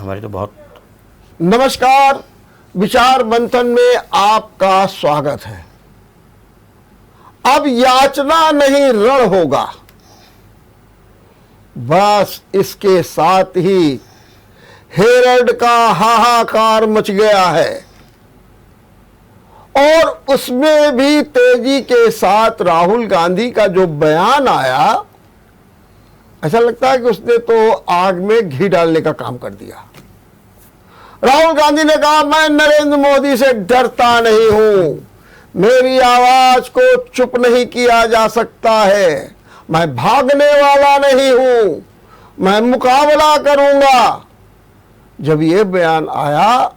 हमारी तो बहुत। नमस्कार, विचार मंथन में आपका स्वागत है। अब याचना नहीं रण होगा, बस इसके साथ ही हेरल्ड का हाहाकार मच गया है और उसमें भी तेजी के साथ राहुल गांधी का जो बयान आया, ऐसा लगता है कि उसने तो आग में घी डालने का काम कर दिया। राहुल गांधी ने कहा, मैं नरेंद्र मोदी से डरता नहीं हूं, मेरी आवाज को चुप नहीं किया जा सकता है, मैं भागने वाला नहीं हूं, मैं मुकाबला करूंगा। जब यह बयान आया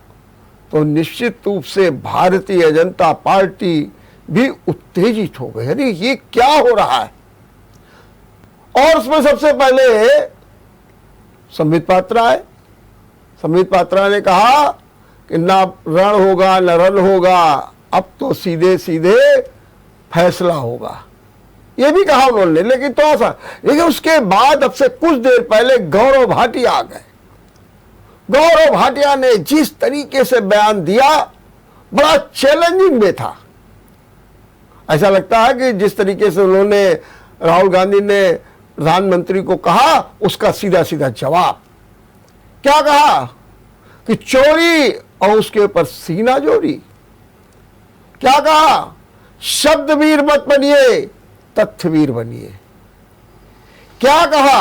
तो निश्चित रूप से भारतीय जनता पार्टी भी उत्तेजित हो गई। अरे ये क्या हो रहा है? और उसमें सबसे पहले संबित पात्रा आए। संबित पात्रा ने कहा कि ना रण होगा न रन होगा, अब तो सीधे सीधे फैसला होगा, ये भी कहा उन्होंने। लेकिन थोड़ा सा, लेकिन उसके बाद अब से कुछ देर पहले गौरव भाटिया आ गए। गौरव भाटिया ने जिस तरीके से बयान दिया, बड़ा चैलेंजिंग में था। ऐसा लगता है कि जिस तरीके से उन्होंने, राहुल गांधी ने प्रधानमंत्री को कहा, उसका सीधा सीधा जवाब क्या कहा कि चोरी और उसके ऊपर सीना जोरी। क्या कहा? शब्द वीर मत बनिए, तथ्य वीर बनिए। क्या कहा?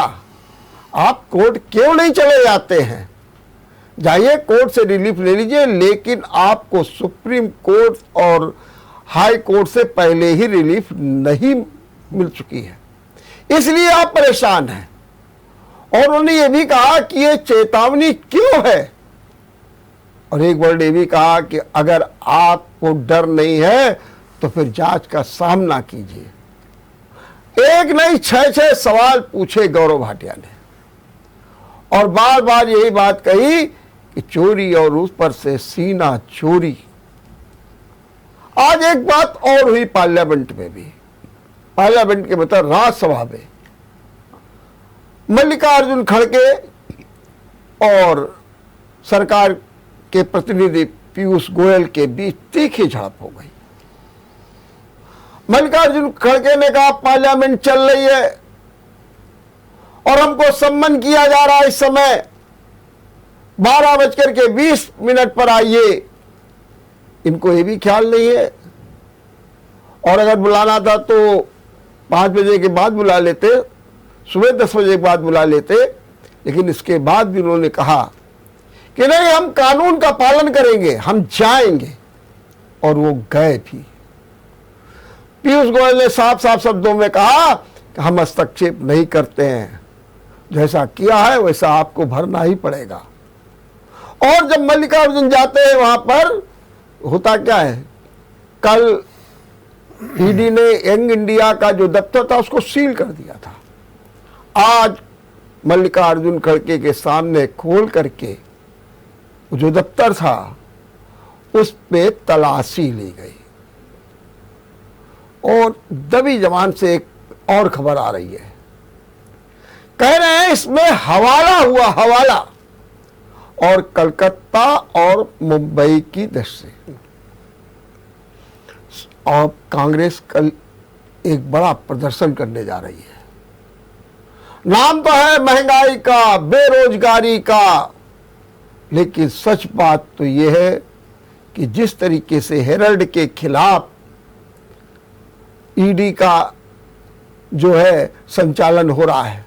आप कोर्ट क्यों नहीं चले जाते हैं? जाइए, कोर्ट से रिलीफ ले लीजिए, लेकिन आपको सुप्रीम कोर्ट और हाई कोर्ट से पहले ही रिलीफ नहीं मिल चुकी है, इसलिए आप परेशान हैं। और उन्होंने ये भी कहा कि ये चेतावनी क्यों है, और एक वर्ड ये भी कहा कि अगर आपको डर नहीं है तो फिर जांच का सामना कीजिए। एक नहीं, 6 सवाल पूछे गौरव भाटिया ने, और बार बार यही बात कही कि चोरी और उस पर से सीना चोरी। आज एक बात और हुई पार्लियामेंट में भी, पार्लियामेंट के मतलब राज्यसभा में मल्लिकार्जुन खड़गे और सरकार के प्रतिनिधि पीयूष गोयल के बीच तीखी झड़प हो गई। मल्लिकार्जुन खड़गे ने कहा, पार्लियामेंट चल रही है और हमको सम्मन किया जा रहा है, इस समय 12:20 पर आइए। इनको ये भी ख्याल नहीं है, और अगर बुलाना था तो 5 बजे के बाद बुला लेते, सुबह 10 बजे के बाद बुला लेते। लेकिन इसके बाद भी उन्होंने कहा कि नहीं, हम कानून का पालन करेंगे, हम जाएंगे, और वो गए भी। पीयूष गोयल ने साफ साफ शब्दों में कहा कि हम हस्तक्षेप नहीं करते हैं, जैसा किया है वैसा आपको भरना ही पड़ेगा। और जब मल्लिकार्जुन जाते हैं वहां पर होता क्या है, कल ईडी ने यंग इंडिया का जो दफ्तर था उसको सील कर दिया था। आज मल्लिकार्जुन खड़गे के सामने खोल करके जो दफ्तर था उस पे तलाशी ली गई, और दबी जबान से एक और खबर आ रही है, कह रहे हैं इसमें हवाला हुआ, हवाला, और कलकत्ता और मुंबई की दृष्टि। और कांग्रेस कल एक बड़ा प्रदर्शन करने जा रही है। नाम तो है महंगाई का, बेरोजगारी का, लेकिन सच बात तो यह है कि जिस तरीके से हेरल्ड के खिलाफ ईडी का जो है संचालन हो रहा है,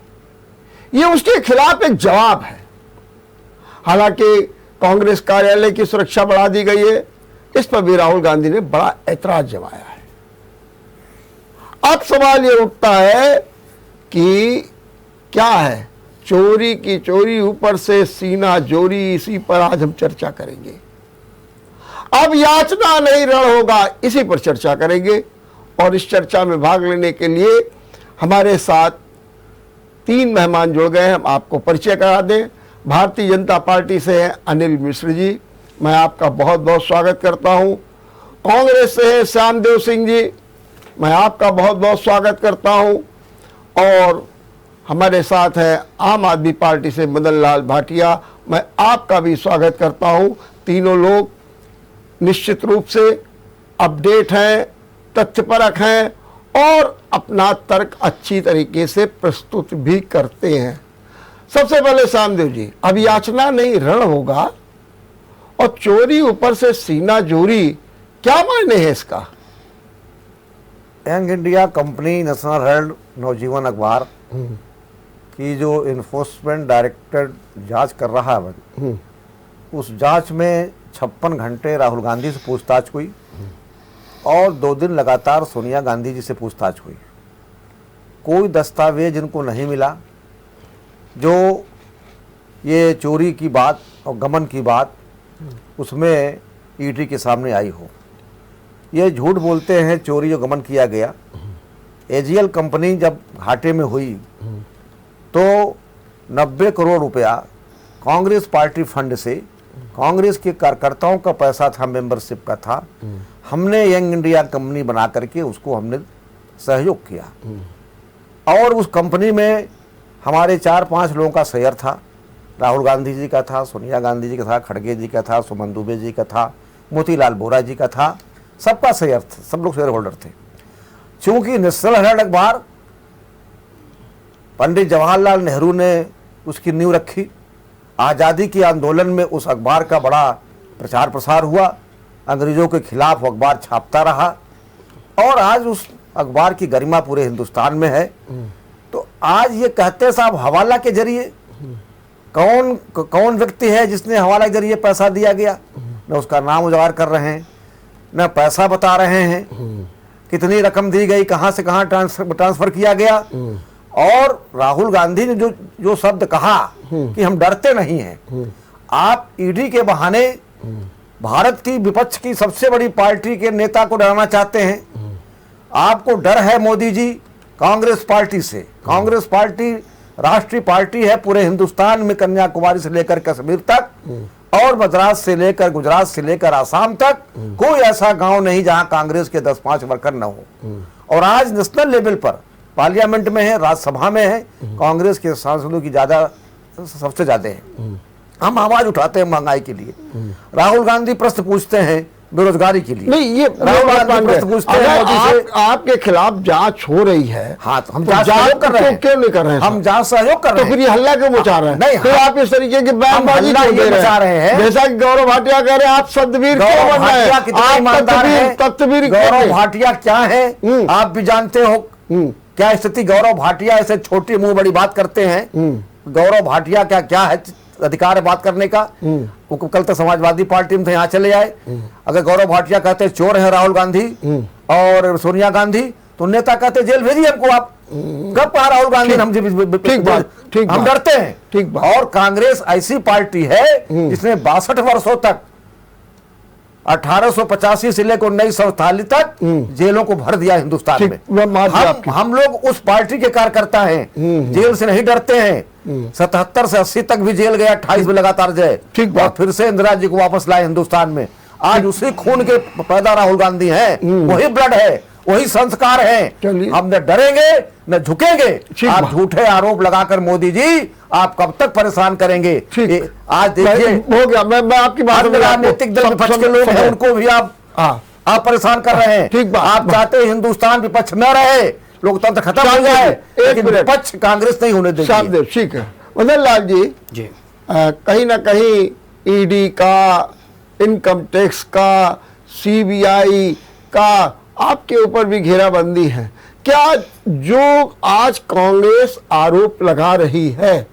ये उसके खिलाफ एक जवाब है। हालांकि कांग्रेस कार्यालय की सुरक्षा बढ़ा दी गई है, इस पर भी राहुल गांधी ने बड़ा ऐतराज जमाया है। अब सवाल ये उठता है कि क्या है, चोरी की चोरी, ऊपर से सीना जोरी, इसी पर आज हम चर्चा करेंगे। अब याचना नहीं रण होगा, इसी पर चर्चा करेंगे। और इस चर्चा में भाग लेने के लिए हमारे साथ 3 मेहमान जुड़ गए हैं। हम आपको परिचय करा दें। भारतीय जनता पार्टी से हैं अनिल मिश्र जी, मैं आपका बहुत बहुत स्वागत करता हूं। कांग्रेस से हैं श्यामदेव सिंह जी, मैं आपका बहुत बहुत स्वागत करता हूं। और हमारे साथ है आम आदमी पार्टी से मदन लाल भाटिया, मैं आपका भी स्वागत करता हूं। तीनों लोग निश्चित रूप से अपडेट हैं, तथ्यपरक हैं और अपना तर्क अच्छी तरीके से प्रस्तुत भी करते हैं। सबसे पहले सामदेव जी, अब याचना नहीं रण होगा और चोरी ऊपर से सीना जोरी, क्या मायने है इसका? Young India company, National Herald, Navjivan अखबार की जो इन्फोर्समेंट डायरेक्टर जांच कर रहा है, उस जांच में 56 घंटे राहुल गांधी से पूछताछ हुई और 2 दिन लगातार सोनिया गांधी जी से पूछताछ हुई। कोई दस्तावेज इनको नहीं मिला जो ये चोरी की बात और गमन की बात उसमें ईडी के सामने आई हो। ये झूठ बोलते हैं चोरी और गमन किया गया। एजीएल कंपनी जब घाटे में हुई तो 90 करोड़ रुपया कांग्रेस पार्टी फंड से, कांग्रेस के कार्यकर्ताओं का पैसा था, मेंबरशिप का था, हमने यंग इंडिया कंपनी बना करके उसको हमने सहयोग किया। और उस कंपनी में हमारे 4-5 लोगों का शेयर था। राहुल गांधी जी का था, सोनिया गांधी जी का था, खड़गे जी का था, सुमन दुबे जी का था, मोतीलाल वोरा जी का था, सबका शेयर था, सब लोग शेयर होल्डर थे। चूंकि नेशनल हेराल्ड अखबार पंडित जवाहरलाल नेहरू ने उसकी नींव रखी, आज़ादी के आंदोलन में उस अखबार का बड़ा प्रचार प्रसार हुआ, अंग्रेजों के खिलाफ अखबार छापता रहा और आज उस अखबार की गरिमा पूरे हिंदुस्तान में है। तो आज ये कहते साहब हवाला के जरिए, कौन व्यक्ति है जिसने हवाला के जरिए पैसा दिया गया? न उसका नाम उजागर कर रहे हैं, न पैसा बता रहे हैं, कितनी रकम दी गई, कहां से कहां ट्रांसफर किया गया। और राहुल गांधी ने जो शब्द कहा कि हम डरते नहीं हैं, आप ईडी के बहाने भारत की विपक्ष की सबसे बड़ी पार्टी के नेता को डराना चाहते हैं। आपको डर है मोदी जी कांग्रेस पार्टी से। कांग्रेस पार्टी राष्ट्रीय पार्टी है पूरे हिंदुस्तान में, कन्याकुमारी से लेकर कश्मीर तक और मद्रास से लेकर गुजरात से लेकर आसाम तक कोई ऐसा गांव नहीं जहां कांग्रेस के 10-5 वर्कर न हो। और आज नेशनल लेवल पर पार्लियामेंट में है, राज्यसभा में है, कांग्रेस के सांसदों की सबसे ज्यादा है। हम आवाज उठाते हैं महंगाई के लिए, राहुल गांधी प्रश्न पूछते हैं बेरोजगारी के लिए। नहीं, ये राहुल गांधी प्रश्न पूछते हैं मोदी से। आपके खिलाफ जांच हो रही है, हाँ, तो हम जांच सहयोग कर रहे हैं। क्यों नहीं कर रहे हैं? हम जांच सहयोग कर रहे हैं। तो फिर ये हल्ला क्यों मचा रहे हैं? नहीं, तो आप इस तरीके की बयानबाजी क्यों दे रहे हैं? जैसा कि गौरव भाटिया कह रहे हैं, आप सदवीर क्यों बन रहे हैं? गौरव भाटिया क्या है आप भी जानते हो क्या स्थिति। गौरव भाटिया ऐसे छोटी मुंह बड़ी बात करते हैं। गौरव भाटिया क्या है अधिकार है बात करने का? वो कल तक समाजवादी पार्टी में थे, यहाँ चले आए। अगर गौरव भाटिया कहते चोर है राहुल गांधी और सोनिया गांधी, तो नेता कहते जेल भेजिए हमको। आप कब कहा राहुल गांधी? हम डरते हैं। ठीक बात। और कांग्रेस ऐसी पार्टी है जिसने 62 वर्षों तक 1885 से लेकर 1948 तक जेलों को भर दिया हिंदुस्तान में। हम लोग उस पार्टी के कार्यकर्ता हैं, जेल से नहीं डरते हैं। 77 से 80 तक भी जेल गया, 28 में लगातार जय, और फिर से इंदिरा जी को वापस लाए हिंदुस्तान में। आज उसी खून के पैदा राहुल गांधी हैं, वही ब्लड है, वही संस्कार है। हम न डरेंगे न झुकेंगे। आप झूठे आरोप लगाकर मोदी जी आप कब तक परेशान करेंगे? आज देखिए हो गया। मैं आपकी बात में राजनीतिक दल विपक्ष के लोग हैं, उनको भी आप परेशाान कर रहे हैं। ठीक बात। आप चाहते हैं हिंदुस्तान विपक्ष न रहे, लोकतंत्र खत्म हो जाए, लेकिन विपक्ष कांग्रेस नहीं होने देगी। ठीक है मदन लाल जी, कहीं ना कहीं ईडी का, इनकम टैक्स का, सीबीआई का आपके ऊपर भी घेराबंदी है। क्या जो आज कांग्रेस आरोप लगा रही है,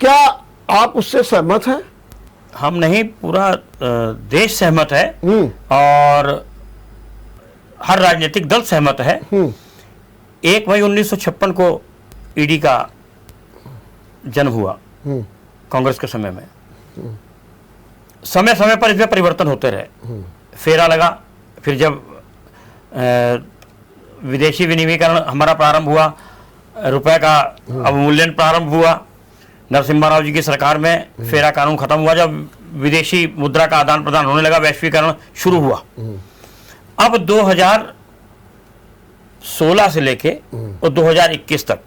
क्या आप उससे सहमत हैं? हम नहीं, पूरा देश सहमत है और हर राजनीतिक दल सहमत है। 1 मई 1956 को ईडी का जन्म हुआ कांग्रेस के समय में। समय समय पर इसमें परिवर्तन होते रहे, फेरा लगा। फिर जब विदेशी विनिमयीकरण हमारा प्रारंभ हुआ, रुपए का अवमूल्यन प्रारंभ हुआ, नरसिम्हा राव जी की सरकार में फेरा कानून खत्म हुआ। जब विदेशी मुद्रा का आदान प्रदान होने लगा, वैश्वीकरण शुरू हुआ। अब 2016 से लेके और 2021 तक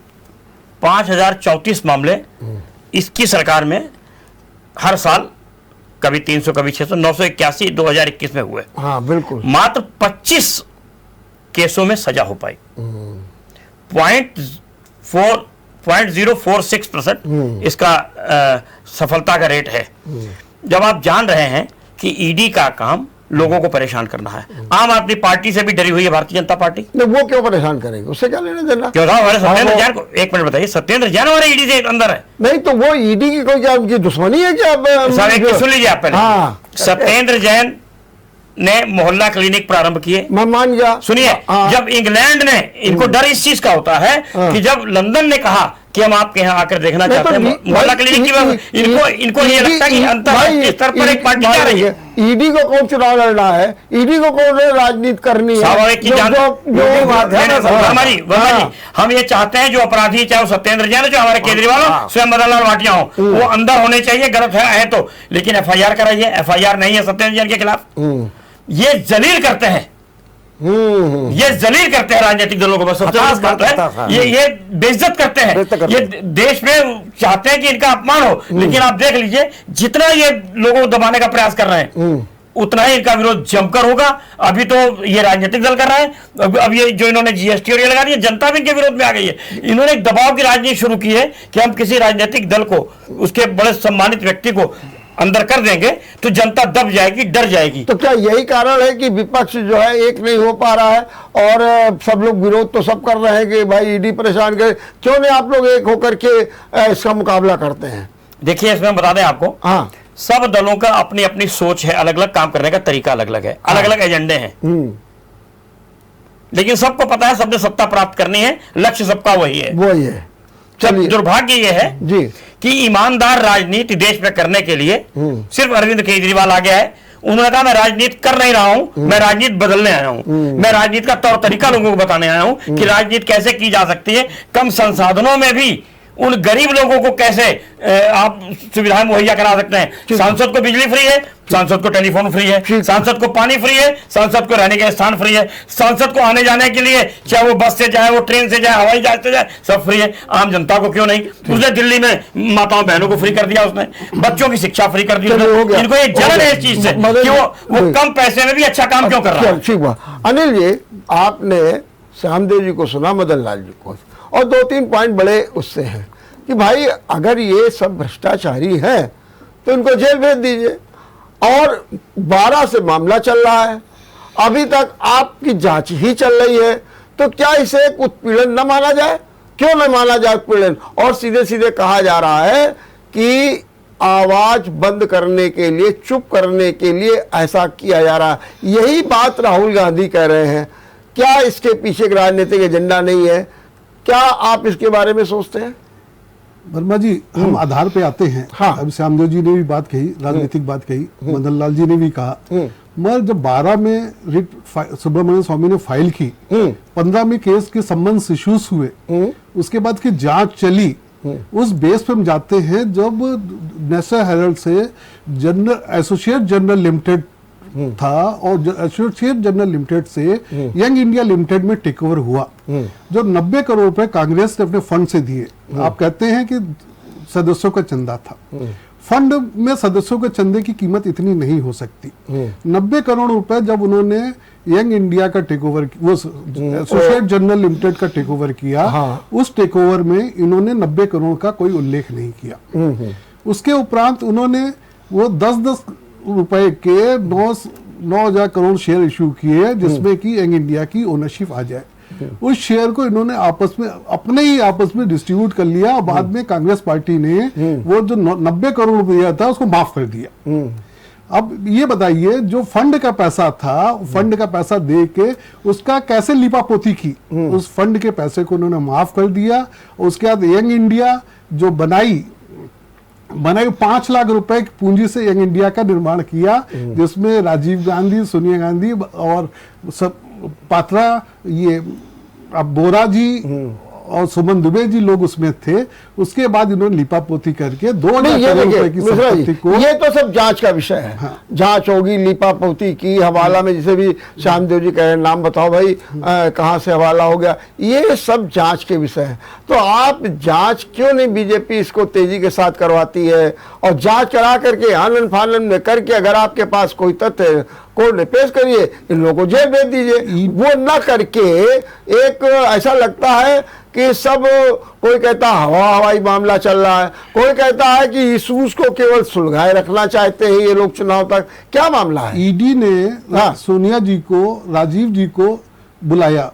5034 मामले इसकी सरकार में हर साल कभी 300 कभी 600, 981 2021 में हुए। हाँ बिल्कुल। मात्र 25 केसों में सजा हो पाई। 0.046% इसका सफलता का रेट है। जब आप जान रहे हैं कि ईडी का काम लोगों को परेशान करना है, आम आदमी पार्टी से भी डरी हुई है भारतीय जनता पार्टी। नहीं, वो क्यों परेशान करेंगे, उससे क्या लेना देना। क्यों था हमारे सत्येंद्र जैन को, एक मिनट बताइए, सत्येंद्र जैन हमारे ईडी से अंदर है। नहीं तो वो ईडी की कोई क्या उनकी दुश्मनी है क्या? साहब एक सुन लीजिए आप पहले। हाँ। सत्येंद्र जैन ने मोहल्ला क्लिनिक प्रारंभ किए। मैं मान गया। सुनिए, हाँ। जब इंग्लैंड ने, इनको डर इस चीज का होता है कि जब लंदन ने कहा कि हम आपके यहाँ आकर देखना चाहते हैं मोहल्ला क्लिनिक की, इनको ये लगता है कि अंतर्राष्ट्रीय स्तर पर एक पार्टी जा रही है। ईडी को कौन चुनाव लड़ना है, ईडी को कौन राजनीति करनी है। स्वाभाविक की जान वर्मा जी, हम ये चाहते हैं जो अपराधी, चाहे वो सत्येंद्र जैन हो, चाहे हमारे केजरीवाल हो, स्वयं मदन लाल भाटिया हो, वो अंदर होने चाहिए। गलत है तो, लेकिन FIR कराइए। FIR नहीं है सत्येंद्र जैन के खिलाफ। ये जलील करते हैं, ये जलील करते हैं राजनीतिक दलों को। बस सबसे बड़ी बात है ये बेइज्जत करते हैं। ये देश में चाहते हैं कि इनका अपमान हो, लेकिन आप देख लीजिए जितना ये लोगों को दबाने का प्रयास कर रहे हैं उतना ही इनका विरोध जमकर होगा। अभी तो ये राजनीतिक दल कर रहा है, अब ये जो इन्होंने GST और ये लगा दिया, जनता भी इनके विरोध में आ गई है। इन्होंने एक दबाव की राजनीति शुरू की है कि हम किसी राजनीतिक दल को, उसके बड़े सम्मानित व्यक्ति को अंदर कर देंगे तो जनता दब जाएगी, डर जाएगी। तो क्या यही कारण है कि विपक्ष जो है एक नहीं हो पा रहा है और सब लोग विरोध तो सब कर रहे हैं कि भाई ईडी परेशान करे, क्यों नहीं आप लोग एक होकर के इसका मुकाबला करते हैं? देखिए, इसमें हम बता दें आपको, हाँ, सब दलों का अपनी अपनी सोच है, अलग अलग काम करने का तरीका अलग अलग है, अलग अलग एजेंडे हैं, लेकिन सबको पता है सबने सत्ता प्राप्त करनी है, लक्ष्य सबका वही है। चलिए, दुर्भाग्य यह है जी कि ईमानदार राजनीति देश में करने के लिए सिर्फ अरविंद केजरीवाल आ गया है। उन्होंने कहा मैं राजनीति कर नहीं रहा हूं, मैं राजनीति बदलने आया हूं, मैं राजनीति का तौर तरीका लोगों को बताने आया हूं कि राजनीति कैसे की जा सकती है, कम संसाधनों में भी उन गरीब लोगों को कैसे आप सुविधाएं मुहैया करा सकते हैं। सांसद को बिजली फ्री है, सांसद को टेलीफोन फ्री है, सांसद को पानी फ्री है, सांसद को रहने का स्थान फ्री है, सांसद को आने जाने के लिए चाहे वो बस से जाए, वो ट्रेन से जाए, हवाई जहाज से जाए, सब फ्री है। आम जनता को क्यों नहीं? उसने दिल्ली में माताओं बहनों को फ्री कर दिया, उसने बच्चों की शिक्षा फ्री कर दी। इनको ये जलन है इस चीज से कि वो कम पैसे में भी अच्छा काम क्यों कर रहा है। ठीक बात। अनिल जी, आपने श्यामदेव जी को सुना, मदन लाल जी को, और 2-3 पॉइंट बड़े उससे हैं कि भाई अगर ये सब भ्रष्टाचारी हैं तो इनको जेल भेज दीजिए। और 12 से मामला चल रहा है, अभी तक आपकी जांच ही चल रही है, तो क्या इसे उत्पीड़न न माना जाए? क्यों न माना जाए उत्पीड़न? और सीधे सीधे कहा जा रहा है कि आवाज बंद करने के लिए, चुप करने के लिए ऐसा किया जा रहा है। यही बात राहुल गांधी कह रहे हैं। क्या इसके पीछे एक राजनीतिक एजेंडा नहीं है? क्या आप इसके बारे में सोचते हैं? वर्मा जी, हम आधार पे आते हैं। हाँ। अब श्यामदेव जी ने भी बात कही, राजनीतिक बात कही, मदन लाल जी ने भी कहा। मगर जब 12 में रिट सुब्रमण्यम स्वामी ने फाइल की, 15 में केस के संबंध इश्यूज हुए, उसके बाद की जांच चली, उस बेस पे हम जाते हैं जब नेशनल हेराल्ड से एसोसिएट जर्नल लिमिटेड था और एसोसिएट जर्नल लिमिटेड से यंग इंडिया लिमिटेड में टेक ओवर हुआ, जो 90 करोड़ रुपए कांग्रेस ने अपने फंड से दिए। आप कहते हैं कि सदस्यों का चंदा था, फंड में सदस्यों के चंदे की कीमत इतनी नहीं हो सकती। 90 करोड़ रुपए जब उन्होंने यंग इंडिया का टेक ओवर, वो एसोसिएट जर्नल लिमिटेड का टेक ओवर किया, उस टेक ओवर में इन्होंने 90 करोड़ का कोई उल्लेख नहीं किया। उसके उपरांत उन्होंने वो 10-10 रुपए के 9,000 करोड़ शेयर इशू किए, जिसमें कि यंग इंडिया की ओनरशिप आ जाए। उस शेयर को इन्होंने अपने ही आपस में डिस्ट्रीब्यूट कर लिया और बाद में कांग्रेस पार्टी ने वो जो 90 करोड़ रुपया था उसको माफ कर दिया। अब ये बताइए, जो फंड का पैसा था, फंड का पैसा दे के उसका कैसे लिपापोती की? उस फंड के पैसे को उन्होंने माफ कर दिया। उसके बाद यंग इंडिया जो बनाई 5 लाख रुपए की पूंजी से यंग इंडिया का निर्माण किया, जिसमें राजीव गांधी, सोनिया गांधी और सब पात्रा, ये बोरा जी और सुमन दुबे जी लोग उसमें थे। उसके बाद इन्होंने लिपापोती करके 2000 नहीं, ये करोड़ देखिए रुपए की मिश्रा जी, संपत्ति को, ये तो सब जांच का विषय है। हाँ। जांच होगी, लिपापोती की, हवाला में जैसे भी श्यामदेव जी कह रहे हैं, नाम बताओ भाई कहाँ से हवाला हो गया, ये सब जांच के विषय है। तो आप जांच क्यों नहीं बीजेपी इसको तेजी के साथ करवाती है, और जांच करा करके आनन फानन में करके अगर आपके पास कोई तथ्य कोर्ट में पेश करिए, इन लोगों को जेल भेज दीजिए। वो न करके एक ऐसा लगता है कि सब, कोई कहता हवाई मामला चल रहा है, कोई कहता है कि इशूज को केवल सुलझाए रखना चाहते हैं ये लोग चुनाव तक। क्या मामला है? ईडी ने हाँ। सोनिया जी को, राजीव जी को बुलाया,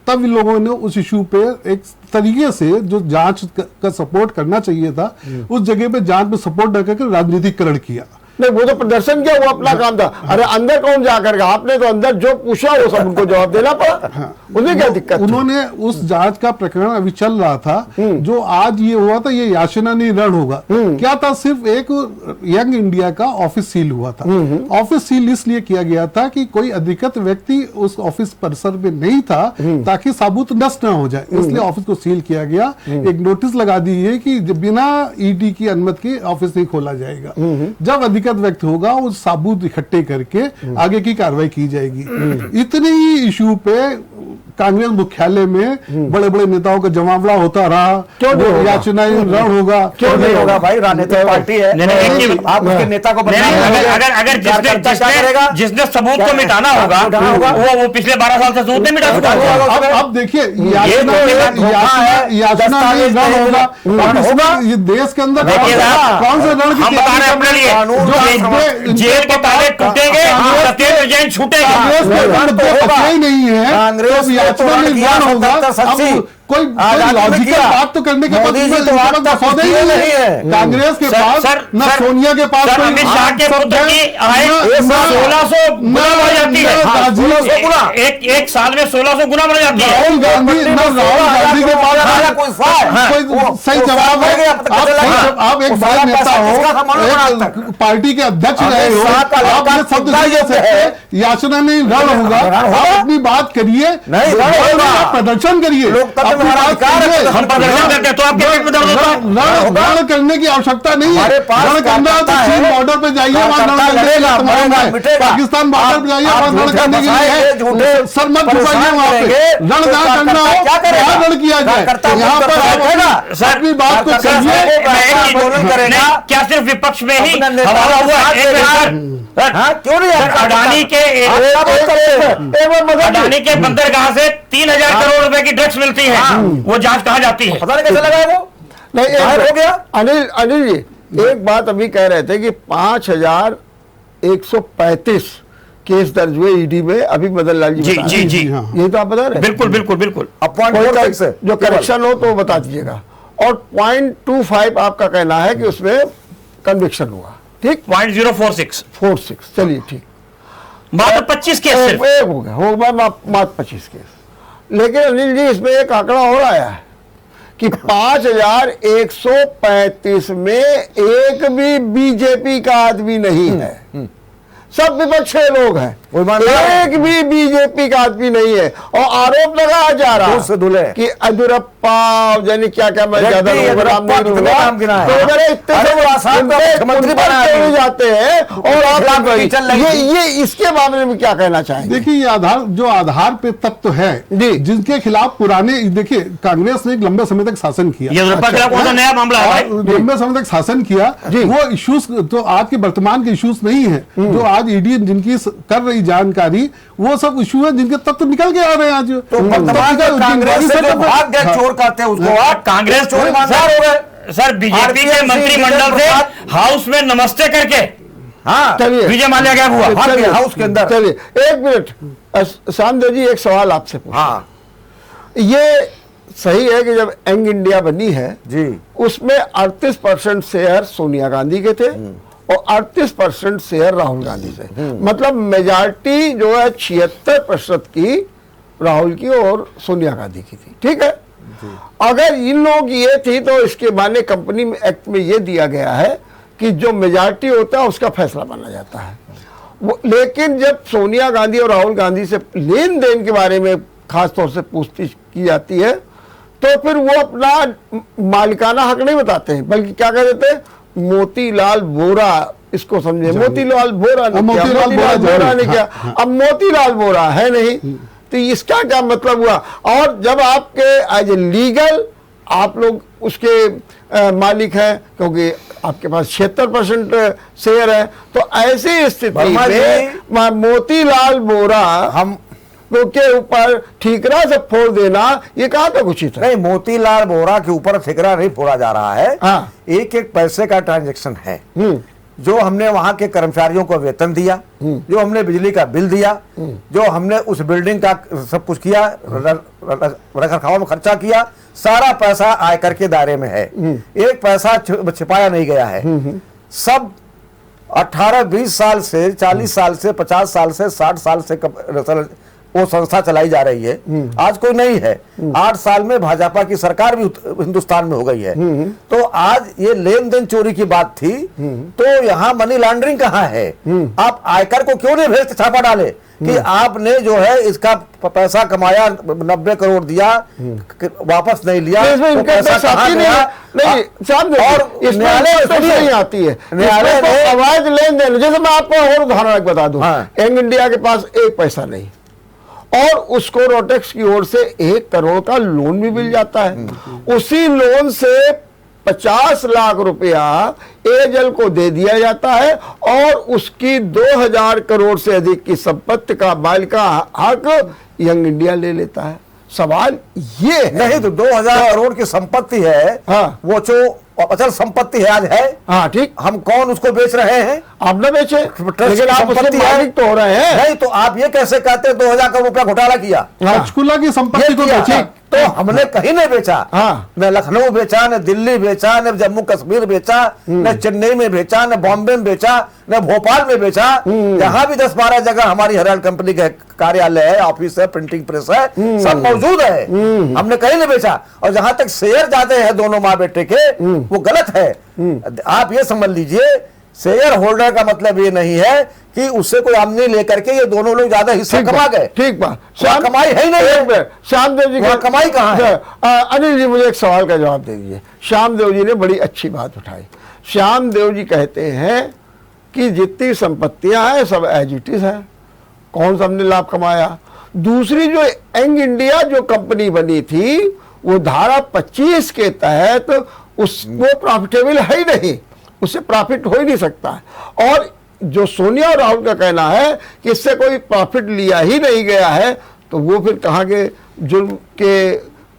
तब इन लोगों ने उस इशू पे एक तरीके से जो जांच का सपोर्ट करना चाहिए था, उस जगह पे जांच में सपोर्ट न करके राजनीतिकरण किया। नहीं, वो तो प्रदर्शन किया, वो अपना काम था। अरे अंदर कौन जाकर, आपने तो अंदर जो पूछा वो सब उनको जवाब देना पड़ा। उन्हें क्या दिक्कत थी? उन्होंने उस जांच का प्रकरण अभी चल रहा था, जो आज ये हुआ था, ये याचनानी रण होगा। क्या था? सिर्फ एक यंग इंडिया का ऑफिस सील हुआ था। ऑफिस सील इसलिए किया गया था कि कोई अधिकृत व्यक्ति उस ऑफिस परिसर में नहीं था, ताकि साबूत नष्ट न हो जाए, इसलिए ऑफिस को सील किया गया। एक नोटिस लगा दी है कि बिना ईडी की अनुमति के ऑफिस नहीं खोला जाएगा। जब अधिकृत व्यक्ति होगा, वो साबूत इकट्ठे करके आगे की कार्रवाई की जाएगी। इतने ही इशू पे कांग्रेस मुख्यालय में बड़े बड़े नेताओं का जमावड़ा होता रहा। क्यों नहीं होगा? याचनाएं रण होगा। क्यों नहीं होगा भाई? राजनीतिक पार्टी है, आप उसके नेता को अगर जिसने सबूत को मिटाना होगा वो पिछले 12 साल से सबूत नहीं मिटा सकता। अब देखिए, याचना में रण होगा। ये देश के अंदर कौन से रण हम बता रहे हैं अपने लिए, जेल के ताले टूटेंगे, सत्येंद्र जैन छूटेगा। कांग्रेस के रण तो पता ही नहीं है, कांग्रेस तो याचना में रण होगा। अब कोई लॉजिकल बात तो करने के बाद सौदा ही नहीं है। कांग्रेस के पास न सोनिया के पास, अमित शाह के पुत्र की आय 1600 गुना बढ़ जाती है। एक साल में 1600 गुना बढ़ जाती है। राहुल गांधी के पास कोई सही जवाब है? आप एक बड़े नेता हो, पार्टी के अध्यक्ष रहे हो, आप ये शब्द नहीं कह सकते याचना नहीं रण होगा। आप अपनी बात करिए, प्रदर्शन करिए, रण करने की आवश्यकता नहीं है। रण करना है तो चीन बॉर्डर पे जाइए, वहां पाकिस्तान बॉर्डर पे जाइए, वहां रण करने के लिए है। सर मत छुपाइए वहां पे। रण जहाँ करना हो वहां रण किया जाए। यहाँ पर अपनी बात को करिए। क्या सिर्फ विपक्ष में ही हवाला हुआ है? क्यों नहीं? अडानी के बंदरगाह से 3000 करोड़ रुपए की ड्रग्स मिलती है, वो जांच कहाँ जाती है? पता नहीं कैसे लगा वो। नहीं, हो गया। अनिल जी एक बात अभी कह रहे थे कि 5135 केस दर्ज हुए ईडी में, अभी मदन लाल जी बता रहे हैं। जी ये तो आप बता रहे हैं। बिल्कुल बिल्कुल बिल्कुल। जो करेक्शन हो तो वो बता दीजिएगा। और 0.25 आपका कहना है कि उसमें कन्विक्शन हुआ, ठीक? 0.046। चलिए ठीक, मात्र 25 केस सिर्फ। हो गया मात्र 25 केस। लेकिन अनिल जी इसमें एक आंकड़ा और आया है कि 5135 में एक भी बीजेपी का आदमी नहीं है, सब विपक्षी लोग हैं, एक भी बीजेपी का आदमी नहीं है। और आरोप लगाया जा रहा है कि अदुरप्पा यानी क्या क्या मैं ज्यादा मुख्यमंत्री जाते हैं। और ये इसके मामले में क्या कहना चाहेंगे? देखिए, ये आधार पे तत्व है जिनके खिलाफ पुराने, देखिए कांग्रेस ने एक लंबे समय तक शासन किया, नया मामला है, लंबे समय तक शासन किया। वो इश्यूज तो आज के वर्तमान के इश्यूज नहीं है, जो आज ईडी जिनकी कर रही जानकारी, वो सब इशू है जिनके तत्व निकल के आ रहे हैं आज। तो वर्तमान कांग्रेस से जो भाग गए चोर कहते हैं उसको, आप कांग्रेस चोर ईमानदार हो गए। सर बीजेपी के मंत्रिमंडल से हाउस में नमस्ते करके, हाँ चलिए विजय माल्या गया हुआ हाउस के अंदर। चलिए एक मिनट, श्यामदेव जी एक सवाल आपसे पूछा। हाँ, ये सही है कि जब यंग इंडिया बनी है जी, उसमें 38% शेयर सोनिया गांधी के थे और 38% शेयर राहुल गांधी से, मतलब मेजॉरिटी जो है 76% की राहुल की और सोनिया गांधी की थी, ठीक है। अगर इन लोगों की ये थी तो इसके माने कंपनी एक्ट में ये दिया गया है कि जो मेजॉरिटी होता है उसका फैसला माना जाता है। लेकिन जब सोनिया गांधी और राहुल गांधी से लेन देन के बारे में खास तौर से पूछताछ की जाती है तो फिर वो अपना मालिकाना हक नहीं बताते हैं, बल्कि क्या कह देते हैं, मोतीलाल बोरा इसको समझे, मोतीलाल बोरा ने किया, मोतीलाल बोरा ने किया। अब मोतीलाल बोरा है नहीं, तो इसका क्या मतलब हुआ? और जब आपके एज ए लीगल आप लोग उसके मालिक हैं, क्योंकि आपके पास 76% शेयर है, तो ऐसी स्थिति में मोतीलाल बोरा हम के ऊपर ठीकरा से फोड़ देना, ये कहाँ तक उचित है? नहीं, मोतीलाल बोरा के ऊपर ठिकरा नहीं फोड़ा जा रहा है। हाँ। एक एक पैसे का ट्रांजैक्शन है। जो हमने वहां के कर्मचारियों को वेतन दिया, जो हमने बिजली का बिल दिया, जो हमने उस बिल्डिंग का सब कुछ किया, रखरखाव में खर्चा किया, सारा पैसा आयकर के दायरे में है। एक पैसा छिपाया नहीं गया है। सब 18-20 साल से, 40 साल से, 50 साल से, 60 साल से वो संस्था चलाई जा रही है। आज कोई नहीं है। 8 साल में भाजपा की सरकार भी हिंदुस्तान में हो गई है। तो आज ये लेन देन चोरी की बात थी, तो यहाँ मनी लॉन्ड्रिंग कहाँ है? आप आयकर को क्यों नहीं भेजते छापा डाले कि आपने जो है इसका पैसा कमाया, 90 करोड़ दिया, वापस नहीं लिया, तो पैसा कहाँ गया? और न्यायालय आती है, न्यायालय ने अवैध लेन देन, जैसे मैं आपको और उदाहरण बता दूं, यंग इंडिया के पास एक पैसा नहीं, और उसको रोटेक्स की ओर से 1 करोड़ का लोन भी मिल जाता है। उसी लोन से 50 लाख रुपया एजेल को दे दिया जाता है, और उसकी 2000 करोड़ से अधिक की संपत्ति का मालिका हक यंग इंडिया ले लेता है। सवाल ये नहीं, तो 2000 करोड़ की संपत्ति है। हाँ। वो जो अचल संपत्ति है आज है। हाँ ठीक, हम कौन उसको बेच रहे हैं? आप ना बेचे, लेकिन आप संपत्ति मालिक तो हो रहे हैं। नहीं, तो आप ये कैसे कहते हैं 2000 करोड़ रुपया घोटाला किया? पंचकुला की संपत्ति को बेचा, तो हमने कहीं नहीं बेचा। हाँ। न लखनऊ बेचा, न दिल्ली बेचा, न जम्मू कश्मीर बेचा, न चेन्नई में बेचा, न बॉम्बे में बेचा, न भोपाल में बेचा। जहां भी 10-12 जगह हमारी हेराल्ड कंपनी का कार्यालय है, ऑफिस है, प्रिंटिंग प्रेस है, सब मौजूद है। हमने कहीं नहीं बेचा। और जहां तक शेयर जाते हैं दोनों माँ बेटे के, वो गलत है। आप ये समझ लीजिए, शेयर होल्डर का मतलब ये नहीं है कि उससे कोई आमदनी लेकर के ये दोनों लोग ज्यादा हिस्सा कमा गए। ठीक बात, कमाई है ही नहीं। श्यामदेव जी का कमाई कहाँ है? अनिल जी, मुझे एक सवाल का जवाब दे दीजिए। श्यामदेव जी ने बड़ी अच्छी बात उठाई। श्यामदेव जी कहते हैं कि जितनी संपत्तियां हैं सब एज इट इज है, कौन सा हमने लाभ कमाया। दूसरी जो यंग इंडिया जो कंपनी बनी थी, वो धारा 25 के तहत उसको प्रॉफिटेबल है ही नहीं, उससे प्रॉफिट हो ही नहीं सकता है। और जो सोनिया और राहुल का कहना है कि इससे कोई प्रॉफिट लिया ही नहीं गया है, तो वो फिर कहाँ के जुल्म के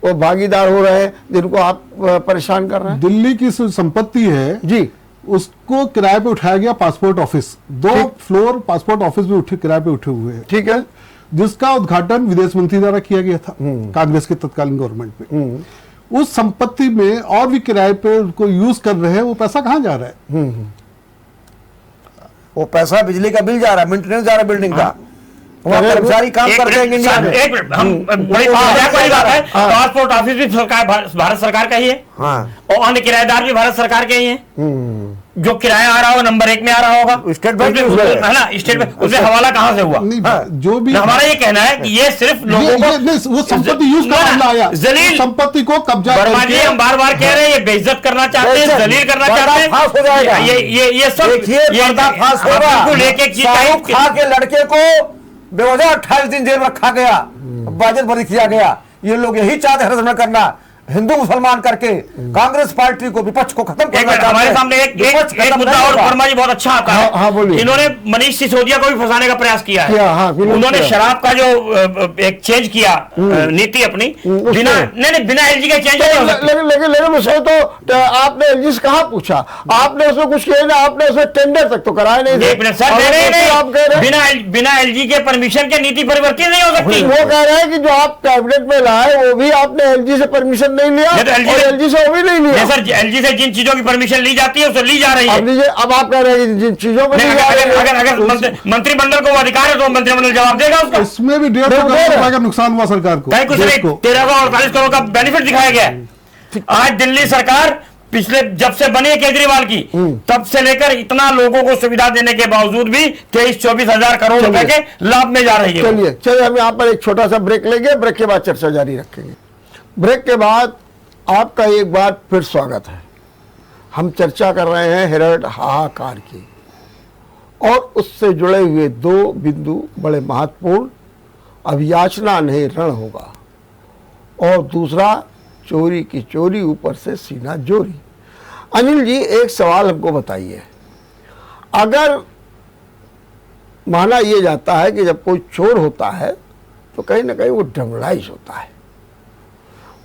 वो भागीदार हो रहे हैं जिनको आप परेशान कर रहे हैं। दिल्ली की संपत्ति है जी, उसको किराए पे उठाया गया passport office, 2 floor passport office भी किराए पे उठे हुए हैं। ठीक है, जिसका उद्घाटन विदेश मंत्री द्वारा किया गया था कांग्रेस के तत्कालीन गवर्नमेंट में। उस संपत्ति में और भी किराए पे उनको यूज कर रहे हैं, वो पैसा कहाँ जा रहा है? वो पैसा बिजली का बिल जा रहा है, मेंटेनेंस जा रहा है बिल्डिंग का। वहाँ कर्मचारी काम करते हैं इंडिया में। एक मिनट, हम बड़ी बात है, पासपोर्ट ऑफिस भी सरकार, भारत सरकार का ही है। और अन्य किराएदार भी भारत सरकार के ही हैं। जो किराया आ रहा हो नंबर 1 में आ रहा होगा, स्टेट बैंक है ना, स्टेट बैंक, उसमें हवाला कहाँ से हुआ? जो भी हमारा ये कहना है कि ये सिर्फ लोगों को वो संपत्ति यूज का मामला आया, जलील संपत्ति को कब्जा वर्मा जी, हम बार बार कह रहे हैं ये बेइज्जत करना चाहते हैं, जलील करना चाहते हैं। ये सब पर्दाफाश होगा। लेके शाहरुख खान के लड़के को बेवजह 28 दिन जेल में रखा गया, बाजत बरी किया गया। ये लोग यही चाहते हैं हरसमें करना, हिंदू मुसलमान करके कांग्रेस पार्टी को, विपक्ष को खत्म करना चाहते हैं। हमारे सामने एक मुद्दा और वर्मा जी बहुत अच्छा आता है। हाँ, बोलिए। इन्होंने मनीष सिसोदिया को भी फंसाने का प्रयास किया है। उन्होंने शराब का जो एक चेंज किया नीति अपनी, बिना एलजी के चेंज नहीं हो सकती। लेकिन उसे तो आपने एलजी से कहाँ पूछा? आपने उसमें कुछ किया ना, आपने उसमें टेंडर तक तो कराया नहीं। एक मिनट सर, नहीं, बिना एलजी के परमिशन के नीति परिवर्तित नहीं हो सकती। वो कह रहे हैं कि जो आप कैबिनेट में लाए वो भी आपने एलजी से परमिशन नहीं लिया, एलजी से वो भी नहीं लिया। सर, एलजी से जिन चीजों की परमिशन ली जाती है उसे ली जा रही है। अब आप कह रहे हैं जिन चीजों में अगर मंत्रिमंडल को अधिकार है तो मंत्रिमंडल जवाब देगा उसका। इसमें भी 150 करोड़ रुपए का नुकसान हुआ सरकार को। कुछ नहीं, 1348 करोड़ का बेनिफिट दिखाया गया। आज दिल्ली सरकार पिछले जब से बनी है केजरीवाल की, तब से लेकर इतना लोगों को सुविधा देने के बावजूद भी 23-24 हजार करोड़ रुपए के लाभ में जा रही है। चलिए हम यहाँ पर एक छोटा सा ब्रेक लेंगे, ब्रेक के बाद चर्चा जारी रखेंगे। ब्रेक के बाद आपका एक बार फिर स्वागत है। हम चर्चा कर रहे हैं हेरठ हाहाकार की और उससे जुड़े हुए दो बिंदु बड़े महत्वपूर्ण। अब याचना नहीं रण होगा, और दूसरा चोरी की चोरी ऊपर से सीना जोरी। अनिल जी, एक सवाल हमको बताइए, अगर माना यह जाता है कि जब कोई चोर होता है तो कहीं ना कहीं वो डेमोरलाइज होता है,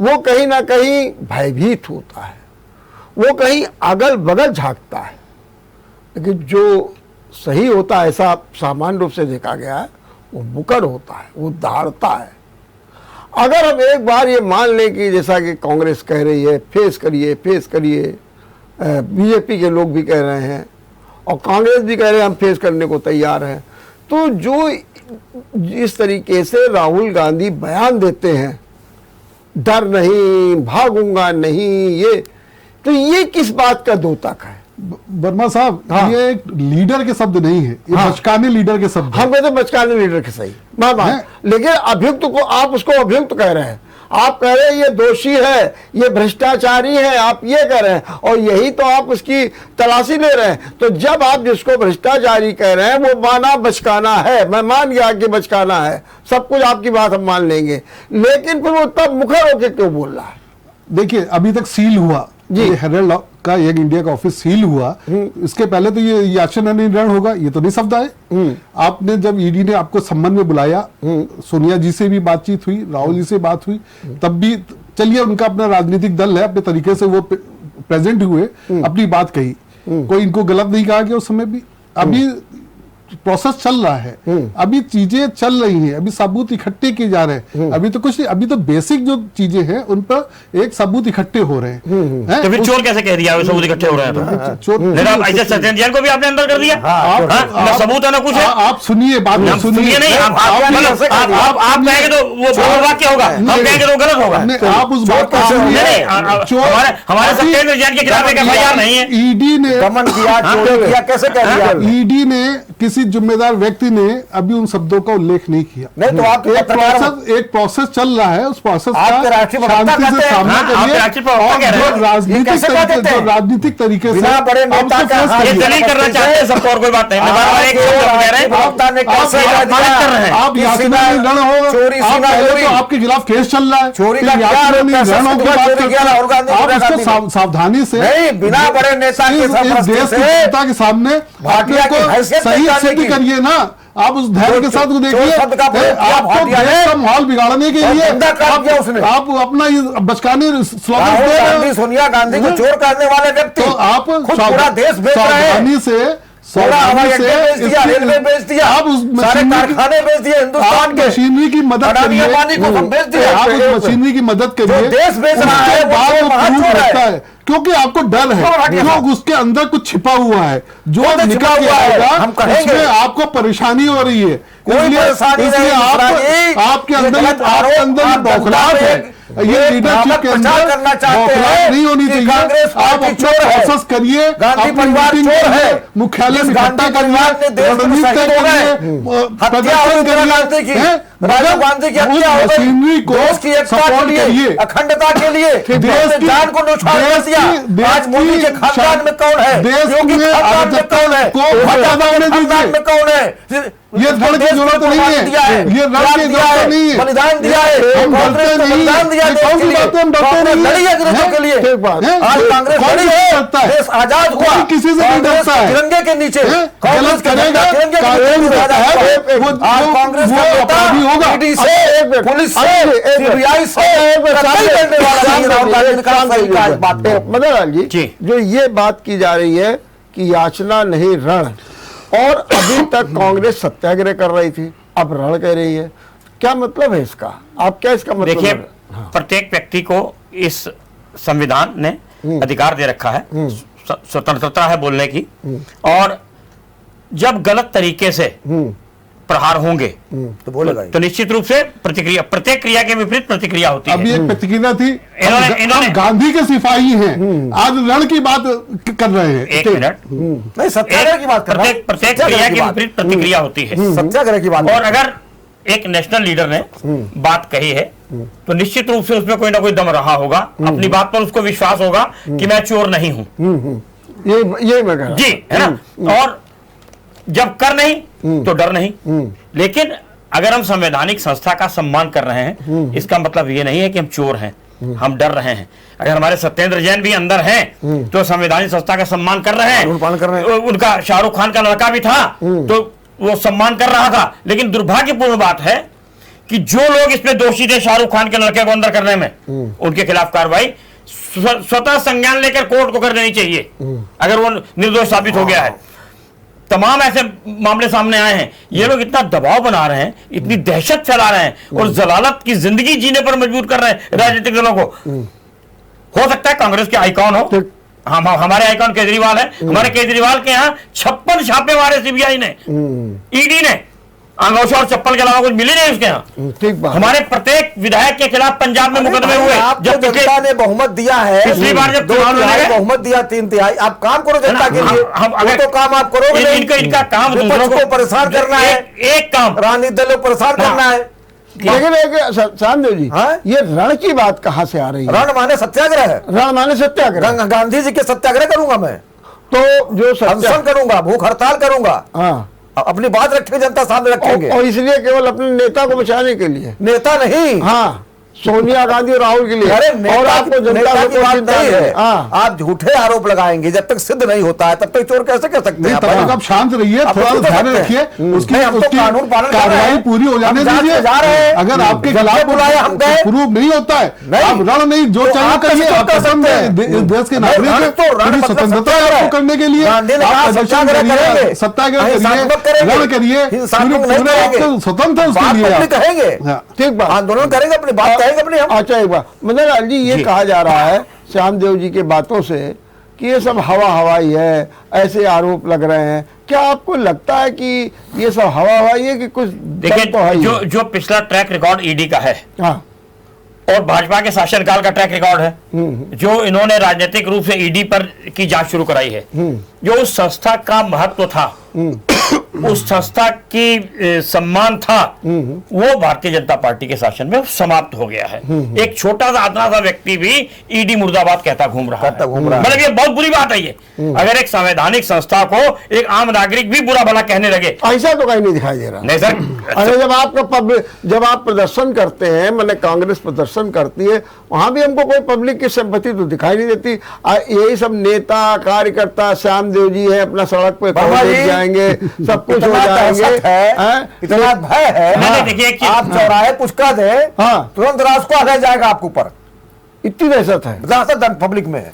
वो कहीं ना कहीं भयभीत होता है, वो कहीं अगल बगल झांकता है, लेकिन जो सही होता है, ऐसा सामान्य रूप से देखा गया है, वो मुकर होता है, वो दहाड़ता है। अगर हम एक बार ये मान लें कि जैसा कि कांग्रेस कह रही है फेस करिए फेस करिए, बीजेपी के लोग भी कह रहे हैं और कांग्रेस भी कह रहे हैं हम फेस करने को तैयार हैं, तो जो इस तरीके से राहुल गांधी बयान देते हैं, डर नहीं, भागूंगा नहीं, ये किस बात का द्योतक है? वर्मा साहब, हाँ। ये एक लीडर के शब्द नहीं है, ये बचकाने लीडर के शब्द हैं। हम कहते बचकाने लीडर के सही हैं? लेकिन अभियुक्त को आप उसको अभियुक्त कह रहे हैं, आप कह रहे हैं ये दोषी है, ये भ्रष्टाचारी है, आप ये कह रहे हैं, और यही तो आप उसकी तलाशी ले रहे हैं। तो जब आप जिसको भ्रष्टाचारी कह रहे हैं वो माना बचकाना है, मैं मान गया कि बचकाना है, सब कुछ आपकी बात हम मान लेंगे, लेकिन फिर वो तब मुखर होकर क्यों बोल रहा है? देखिए, अभी तक सील हुआ जी। ये हेरल्ड का यंग इंडिया का ऑफिस सील हुआ, इसके पहले तो ये याचना नहीं रण होगा, ये तो नहीं शब्द आए। आपने जब ईडी ने आपको सम्मान में बुलाया, सोनिया जी से भी बातचीत हुई, राहुल जी से बात हुई, तब भी चलिए उनका अपना राजनीतिक दल है, अपने तरीके से वो प्रेजेंट हुए, अपनी बात कही, कोई इनको गलत नहीं कहा गया उस समय भी। अभी प्रोसेस चल रहा है, अभी चीजें चल रही हैं, अभी सबूत इकट्ठे किए जा रहे हैं, अभी तो कुछ नहीं, अभी तो बेसिक जो चीजें हैं उन पर एक सबूत इकट्ठे हो रहे हैं। तो फिर चोर कैसे कह दिया सबूत इकट्ठे हो रहे हैं? तो चोर ऐसे सत्येंद्र जैन को भी आपने अंदर कर दिया, ना सबूत है ना कुछ है। आप सुनिए बात, सुनिए नहीं, आप कहेंगे तो वो वाक्य होगा, हम कहेंगे तो गलत होगा। आप उस बात को सुनिए। हमारे सत्येंद्र जैन के खिलाफ एक एफआईआर नहीं है। ईडी ने दमन किया, चोरी किया, कैसे कह दिया? ईडी ने किसी जिम्मेदार व्यक्ति ने अभी उन शब्दों का उल्लेख नहीं किया। नहीं तो आप एक प्रोसेस चल रहा है, उस प्रोसेस आपके का राष्ट्रीय प्रवक्ता शांति कहते से हैं। सामना हाँ, आपके राष्ट्रीय करिए, प्रवक्ता और कह रहे हैं। जो राजनीतिक तरीके से बिना बड़े आप नेता उसको का फेस हाथ ये करिए। दलील करना चाहते हैं सबको, और कोई बात नहीं। एक शब्द कह रहे हैं, प्रवक्ता ने कैसे आप कह दिया? कर रहे हैं। आप कि याचना सीना- नहीं रण होगा, चोरी, आप सीना पहले चोरी। तो आपके खिलाफ केस चल रहा है, चोरी फिर का क्या याचना आरोप नहीं है? रणों की चोरी बात किया करते राहुल गांधी, हैं। आप इंदिरा उसको गांधी ने। सावधानी से नहीं, बिना बड़े नेता के इस सरपरस्ती देश की से जनता के सामने भाटिया अपने की को हैसियत सही निकालने सिद्ध की। करिए ना। आप उस धैर्य के साथ को देखिए, शब्द का प्रयोग किया आपको भाटिया ने। देश का माहौल बिगाड़ने के और लिए गंदा काम किया उसने। आप अपना ये बचकाने स्लोगन राहुल दे रहे गांधी, हो। सोनिया गांधी को चोर करने वाले व्यक्ति तो आप खुद पूरा देश बेच रहे हैं। सावधानी से पूरा हवाई अड्डे बेच दिया, इसकी- रेलवे बेच दिया, आप उस सारे मशीनरी की- कारखाने बेच दिए हिंदुस्तान आप के। मशीनरी की मदद अडानी करिए, अंबानी को सब बेच दिया। आप उस मशीनरी की मदद करिए, देश बेच रहा है, उसके वो बाद चोर वो महाचोर प्रूव है। होता है, क्योंकि आपको डर है, क्योंकि उसके अंदर कुछ छिपा हुआ है जो वो तो निकल छिपा के हुआ है, आएगा, हम कहेंगे। उसमें आपको परेशानी हो रही है। कोई परेशानी नहीं, आपके ये अंदर गलत आपके आरोप, अंदर आप बौखलाहट जनता है, पे ये एक लीडरशिप भ्रामक के प्रचार अंदर करना चाहते बौखलाहट हैं नहीं होनी कि चाहिए। कांग्रेस आप पार्टी अपना चोर है। प्रोसेस करिए, गांधी अपनी परिवार मीटिंग चोर करिए, है। मुख्यालय जिस में गांधी इकट्ठा परिवार ने करिए, देश में रणनीति शहीद हो गए। करिए, हत्या हुई इंदिरा गांधी की, राजीव गांधी की हत्या हो गई। मशीनरी को देश की एकता के सपोर्ट लिए, करिए। अखंडता के लिए देश अपने की- जान को न्यौछावर कर दिया। देश आज मोदी की के खानदान में कौन है? देश योगी में खानदान में अराजकता कौन है? को भाजपा पैदा होने के खानदान दीजिए। में कौन है? ये रण की जरूरत नहीं है, दिया है, ये रण त्याग की दिया जरूरत है, नहीं है। बलिदान दिया है। हम कांग्रेस डरते ने नहीं बलिदान दिया ये देश कौन के सी लिए। बात है, हम डरते कांग्रेस नहीं लड़ी है। अंग्रेजों के लिए। ठीक बात। आज कांग्रेस कौन लड़ी किसी से है, डरता है? देश आजाद हुआ। कोई किसी से नहीं कांग्रेस डरता है। तिरंगे के नीचे कांग्रेस गलत के करेगा, तिरंगे के कानून नीचे रहता आजाद है, हुआ। वो- आज वो- कांग्रेस वो का नेता अपराधी होगा। ईडी से, पुलिस से, सीबीआई से कतई करने वाला नहीं है। राहुल गांधी ने कहा सही कहा इस बात पे। मदन लाल जी। जी, जो ये बात की जा रही है कि याचना नहीं रण, और अभी तक कांग्रेस सत्याग्रह कर रही थी, अब रण कह रही है, क्या मतलब है इसका? आप क्या इसका मतलब? देखिए, हाँ। प्रत्येक व्यक्ति को इस संविधान ने अधिकार दे रखा है, स्वतंत्रता है बोलने की, और जब गलत तरीके से प्रहार होंगे तो बोलेगा ही। तो निश्चित रूप से प्रतिक्रिया, प्रत्येक क्रिया के विपरीत प्रतिक्रिया होती अभी है। एक प्रतिक्रिया थी, इन्होंने- हम गांधी के सिपाही हैं, आज रण की बात कर रहे हैं। एक मिनट, नहीं, सत्याग्रह की बात कर रहा हूं। प्रत्येक सत्याग्रह क्रिया की के बात। विपरीत प्रतिक्रिया होती है। सत्याग्रह की बात और अगर एक नेशनल लीडर ने बात कही है तो निश्चित रूप से उसमें कोई ना कोई दम रहा होगा, अपनी बात पर उसको विश्वास होगा कि मैं चोर नहीं हूं। ये मैं कह रहा जी, है ना। और जब कर नहीं तो डर नहीं। लेकिन अगर हम संवैधानिक संस्था का सम्मान कर रहे हैं, इसका मतलब ये नहीं है कि हम चोर हैं, हम डर रहे हैं। अगर हमारे सत्येंद्र जैन भी अंदर हैं तो संवैधानिक संस्था का सम्मान कर रहे हैं, पालन कर रहे हैं। उनका शाहरुख खान का लड़का भी था तो वो सम्मान कर रहा था। लेकिन दुर्भाग्यपूर्ण बात है कि जो लोग इसमें दोषी थे शाहरुख खान के लड़के को अंदर करने में, उनके खिलाफ कार्रवाई स्वतः संज्ञान लेकर कोर्ट को कर देनी चाहिए अगर वो निर्दोष साबित हो गया है। तमाम ऐसे मामले सामने आए हैं। ये लोग इतना दबाव बना रहे हैं, इतनी दहशत फैला रहे हैं और जलालत की जिंदगी जीने पर मजबूर कर रहे हैं राजनीतिक दलों को। हो सकता है कांग्रेस के आइकॉन हो, हम हमारे आइकॉन केजरीवाल है, हमारे केजरीवाल के यहाँ 56 छापे मारे सीबीआई ने, ईडी ने। अंगूठा और चप्पल के अलावा कुछ मिली नहीं उसके यहाँ। ठीक बात। हमारे प्रत्येक विधायक के खिलाफ पंजाब में मुकदमे हुए। जब जनता ने बहुमत दिया है, पिछली बार जब 2 तिहाई बहुमत दिया, 3 तिहाई, आप काम करो जनता के लिए। वो तो काम आप करोगे नहीं। इनका काम विपक्ष को परेशान करना है, एक काम राजनीतिक दलों को परेशान करना है। लेकिन एक श्यामदेव जी, हाँ? ये रण की बात कहाँ से आ रही है? रण माने सत्याग्रह है। रण माने सत्याग्रह। गांधी जी के सत्याग्रह करूंगा मैं, तो जो अनशन करूंगा, भूख हड़ताल करूंगा, हाँ, अपनी बात रखेंगे, जनता सामने रखेंगे। और इसलिए केवल अपने नेता को बचाने के लिए, नेता नहीं, हाँ, सोनिया गांधी और राहुल के लिए। अरे और आपको जनता नेता से की कोई बात चिंता नहीं नहीं है। हाँ। आप झूठे आरोप लगाएंगे, जब तक सिद्ध नहीं होता है तब तक चोर कैसे कर सकते नहीं, हैं? तब तक आप शांत रहिए, आप थोड़ा खुद तो ध्यान सकते हैं। रखिए, उसकी नहीं, हम तो कानून पालन कर रहे कार्रवाई हैं। पूरी हो जाने हम जांच दीजिए। में जा रहे हैं। अगर आपके जब खिलाफ बुलाया हम गए। प्रूव नहीं होता है, नहीं। आप रण नहीं, जो तो चाहे आप करिए, कैसे आप कर पसंद सकते है हैं? इस देश के नहीं, नागरिक रण हैं, तो रण पूरी मतलब स्वतंत्रता है सत्याग्रह आपको करने के लिए। गांधी ने आप कहा प्रदर्शन सत्याग्रह करिए, करेंगे, सत्याग्रह अहिंसात्मक करिए, करेंगे, रण करिए, हिंसात्मक नहीं पूरे करेंगे। आपको स्वतंत्र है उसके बात लिए अपनी आप। कहेंगे, हाँ। ठीक बात। आंदोलन करेंगे, अपनी बात कहेंगे अपनी हम। अच्छा, एक बात मदन लाल जी, ये कहा जा रहा है श्यामदेव जी के बातों से कि ये सब हवाई है, ऐसे आरोप लग रहे हैं। क्या आपको लगता है कि ये सब हवाई है कि कुछ देखिए, दम तो है ही? जो पिछला ट्रैक रिकॉर्ड ईडी का है हाँ, और भाजपा के शासनकाल का ट्रैक रिकॉर्ड है, जो इन्होंने राजनीतिक रूप से ईडी पर की जांच शुरू कराई है, जो उस संस्था का महत्व था, उस संस्था की सम्मान था, वो भारतीय जनता पार्टी के शासन में समाप्त हो गया है। एक छोटा सा आतना सा व्यक्ति भी ईडी मुर्दाबाद कहता घूम रहा है। मतलब ये बहुत बुरी बात है। ये अगर एक संवैधानिक संस्था को एक आम नागरिक भी बुरा भला कहने लगे, ऐसा तो कहीं नहीं दिखाई दे रहा। नहीं सर। अरे जब आप प्रदर्शन करते हैं, मैंने कांग्रेस प्रदर्शन करती है, वहां भी हमको कोई पब्लिक की सिंपैथी तो दिखाई नहीं देती। यही सब नेता कार्यकर्ता श्यामदेव जी है, अपना सड़क पे जाएंगे, सब कुछ हो जाएंगे। इतना भय है। मैंने देखिए कि आप चौराहे पुचका दे, हाँ, तुरंत रास्ता आ जाएगा आपके ऊपर। इतनी दहशत है, दहशत पब्लिक में है।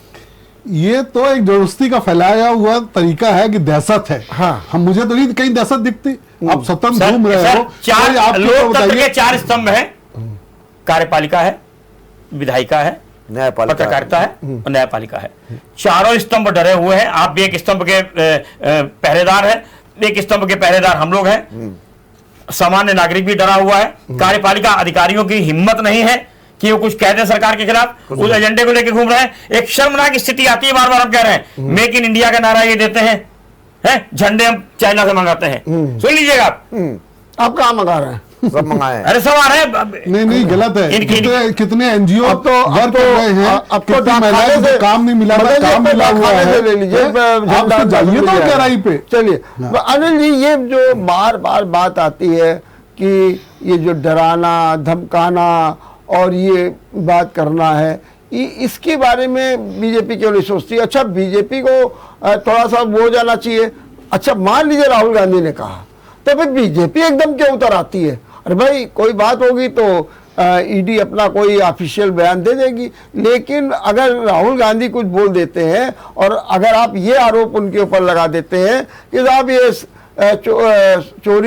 ये तो एक जबरदस्ती का फैलाया हुआ तरीका है कि दहशत है। हाँ। हम मुझे तो नहीं कहीं दहशत दिखती। आप स्वतंत्र घूम रहे हो, चार आप लोकतंत्र के 4 स्तंभ है, कार्यपालिका है, विधायिका है, पत्रकारिता है और न्यायपालिका है। चारों स्तंभ डरे हुए हैं। आप भी एक स्तंभ के पहरेदार है, एक स्तंभ के पहरेदार हम लोग हैं। सामान्य नागरिक भी डरा हुआ है। कार्यपालिका अधिकारियों की हिम्मत नहीं है कि वो कुछ कह दें सरकार के खिलाफ, उस एजेंडे को लेकर घूम रहे हैं। एक शर्मनाक स्थिति आती है, बार बार हम कह रहे हैं, मेक इन इंडिया का नारा ये देते हैं, झंडे हम चाइना से मंगाते हैं। सुन लीजिएगा आप कहाँ मंगा रहे हैं? सब मंगाए। अरे सब आ रहे हैं। नहीं गलत है। कितने एनजीओ अब तो वर्क कर रहे हैं, अब तो कितनी महिलाओं को काम नहीं मिला, काम मिला हुआ है। ले लीजिए, आप तो जाइए तो गहराई पे। चलिए अनिल जी, ये जो बार बार बात आती है कि ये जो डराना धमकाना और ये बात करना है, इसके बारे में बीजेपी क्यों नहीं सोचती? अच्छा, बीजेपी को थोड़ा सा वो जाना चाहिए। अच्छा, मान लीजिए राहुल गांधी ने कहा, तो फिर बीजेपी एकदम क्यों उतर आती है? अरे भाई, कोई बात होगी तो ईडी अपना कोई ऑफिशियल बयान दे देगी। लेकिन अगर राहुल गांधी कुछ बोल देते हैं और अगर आप ये आरोप उनके ऊपर लगा देते हैं कि साहब ये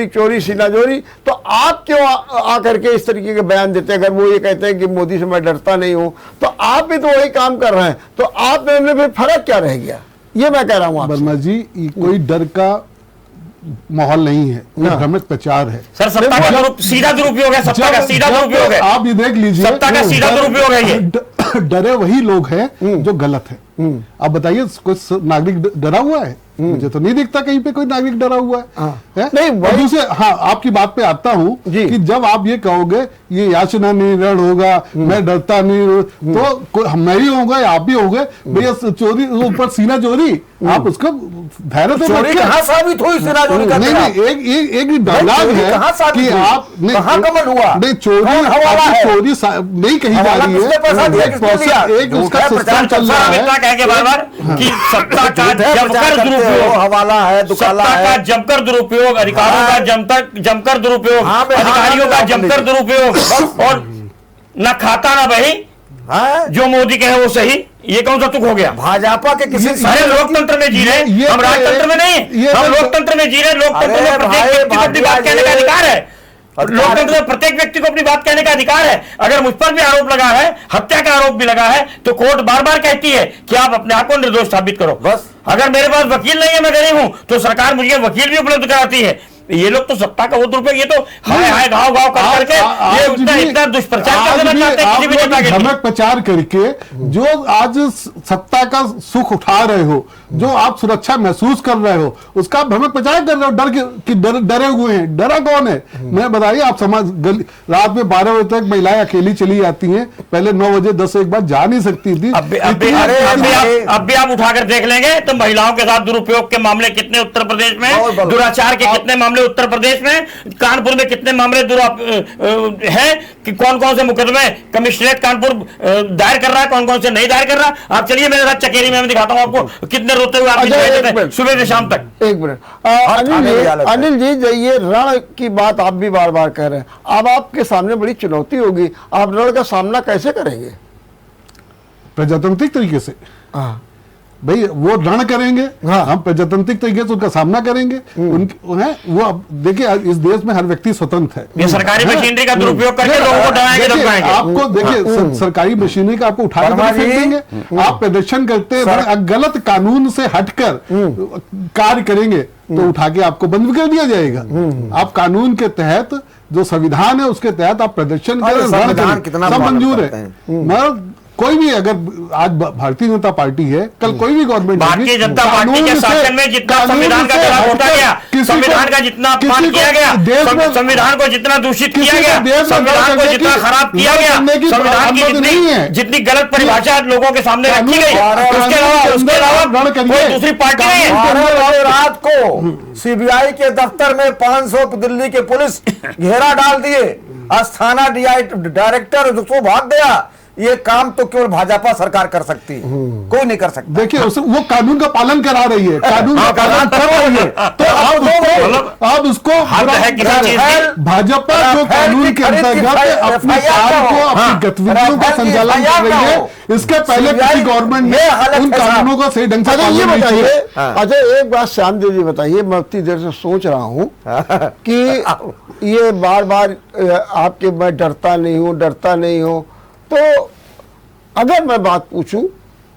चोरी सीना चोरी, तो आप क्यों आकर के इस तरीके के बयान देते हैं? अगर वो ये कहते हैं कि मोदी से मैं डरता नहीं हूं, तो आप भी तो वही काम कर रहे हैं, तो आप में फिर फर्क क्या रह गया? ये मैं कह रहा हूँ वर्मा जी, कोई डर का माहौल नहीं है, भ्रमित प्रचार है। सर, सत्ता का सीधा दुरुपयोग है, सत्ता का सीधा दुरुपयोग है। आप ये देख लीजिए, सत्ता का सीधा दुरुपयोग है ये। डरे वही लोग हैं जो गलत है। आप बताइए, कुछ नागरिक डरा हुआ है? मुझे तो नहीं दिखता कहीं पे कोई नागरिक डरा हुआ है। नहीं, और दूसरे, हाँ, आपकी बात पे आता हूँ कि जब आप ये कहोगे ये याचना निवारण होगा, मैं डरता नहीं, तो मैं ही होगा या आप भी होंगे भैया, चोरी ऊपर सीना चोरी, आप उसको धैर्य तो चोरी कहाँ साबित हुई सीना चोरी का? नहीं, एक डायलॉग है कि आप कहाँ कमल हुआ? नहीं, चोरी नहीं कही जा रही है, एक उसका सिस्टम चल रहा है। इतना कहेंगे बार-बार कि सत्ता का जमकर दुरुपयोग, हवाला है, दुकाला सत्ता का है, जमकर दुरुपयोग, अधिकारों का जमकर दुरुपयोग, अधिकारियों का जमकर दुरुपयोग, और न खाता ना बही, जो मोदी कहे वो सही, ये कौन सा तुक हो गया? भाजपा के किसी अरे लोकतंत्र में जी रहे, हम राजतंत्र में नहीं, हम लोकतंत्र में जी रहे। लोकतंत्र में प्रत्येक व्यक्ति को अपनी बात कहने का अधिकार है, लोकतंत्र में प्रत्येक व्यक्ति को अपनी बात कहने का अधिकार है। अगर मुझ पर भी आरोप लगा है, हत्या का आरोप भी लगा है, तो कोर्ट बार बार कहती है कि आप अपने आप को निर्दोष साबित करो। बस अगर मेरे पास वकील नहीं है, मैं गरीब हूं, तो सरकार मुझे वकील भी उपलब्ध कराती है। ये लोग तो सत्ता का वो दुरुपयोग, ये तो हाय घाव घाव कर करके ये इतना दुष्प्रचार कर देना चाहते हैं किसी भी नेता के लिए। धमक प्रचार करके जो आज सत्ता का सुख उठा रहे हो, जो आप सुरक्षा महसूस कर रहे हो, उसका आप भ्रमक प्रचार कर रहे हो, डरे हुए हैं। डरा कौन है? मैं बताइए, आप रात में 12 बजे तक महिलाएं अकेली चली जाती हैं, पहले 9 बजे 10 एक बार जा नहीं सकती थी। अब भी आप उठाकर देख लेंगे तो महिलाओं के साथ दुरुपयोग के मामले कितने उत्तर प्रदेश में, दुराचार के कितने मामले उत्तर प्रदेश में, कानपुर में कितने मामले हैं कि कौन कौन से मुकदमे कमिश्नरेट कानपुर दायर कर रहा है, कौन कौन से नहीं दायर कर रहा। आप चलिए मेरे साथ चकेरी में, मैं दिखाता हूं आपको कितने रोते हुए आप सुबह से शाम तक। एक मिनट अनिल जी, ये रण की बात आप भी बार बार कह रहे हैं, अब आपके सामने बड़ी चुनौती होगी, आप रण का सामना कैसे करेंगे? प्रजातांत्रिक तरीके से। भाई वो रण करेंगे, हम प्रजातांत्रिक तरीके से उनका सामना करेंगे। वो अब देखिए, इस देश में हर व्यक्ति स्वतंत्र है। ये सरकारी मशीनरी का दुरुपयोग करके लोगों को डराएंगे, धमकाएंगे। आपको देखिए, सरकारी मशीनरी का आपको उठा कर फेंक देंगे। आप प्रदर्शन करते हैं, गलत कानून से हटकर कार्य करेंगे तो उठा के आपको बंद कर दिया जाएगा। आप कानून के तहत, जो संविधान है उसके तहत आप प्रदर्शन करें, सब मंजूर है। मगर कोई भी, अगर आज भारतीय जनता पार्टी है, कल कोई भी गवर्नमेंट, भारतीय जनता पार्टी के शासन में जितना संविधान का खिलाफ होता गया, संविधान का जितना अपमान किया गया, संविधान को जितना दूषित किया गया, संविधान को जितना खराब किया गया, संविधान की जितनी गलत परिभाषा लोगों के सामने रखी गई, उसके अलावा कोई दूसरी पार्टी नहीं है। रात को सीबीआई के दफ्तर में 500 दिल्ली के पुलिस घेरा डाल दिए, अस्थाना डायरेक्टर उसको भाग गया। ये काम तो केवल भाजपा सरकार कर सकती है, कोई नहीं कर सकता। देखिए, वो कानून का पालन करा रही है, कानून का पालन कर रही है, तो आप उसको भाजपा जो कानून के अंतर्गत अपने कार्य को, अपनी गतिविधियों का संचालन कर रही है, इसके पहले किसी गवर्नमेंट ने उन कानूनों को सही ढंग से ये बताइए। अच्छा, एक बात श्याम देव जी बताइए, मैं इतनी देर से सोच रहा हूँ कि ये बार बार आपके मैं डरता नहीं हूँ, तो अगर मैं बात पूछूं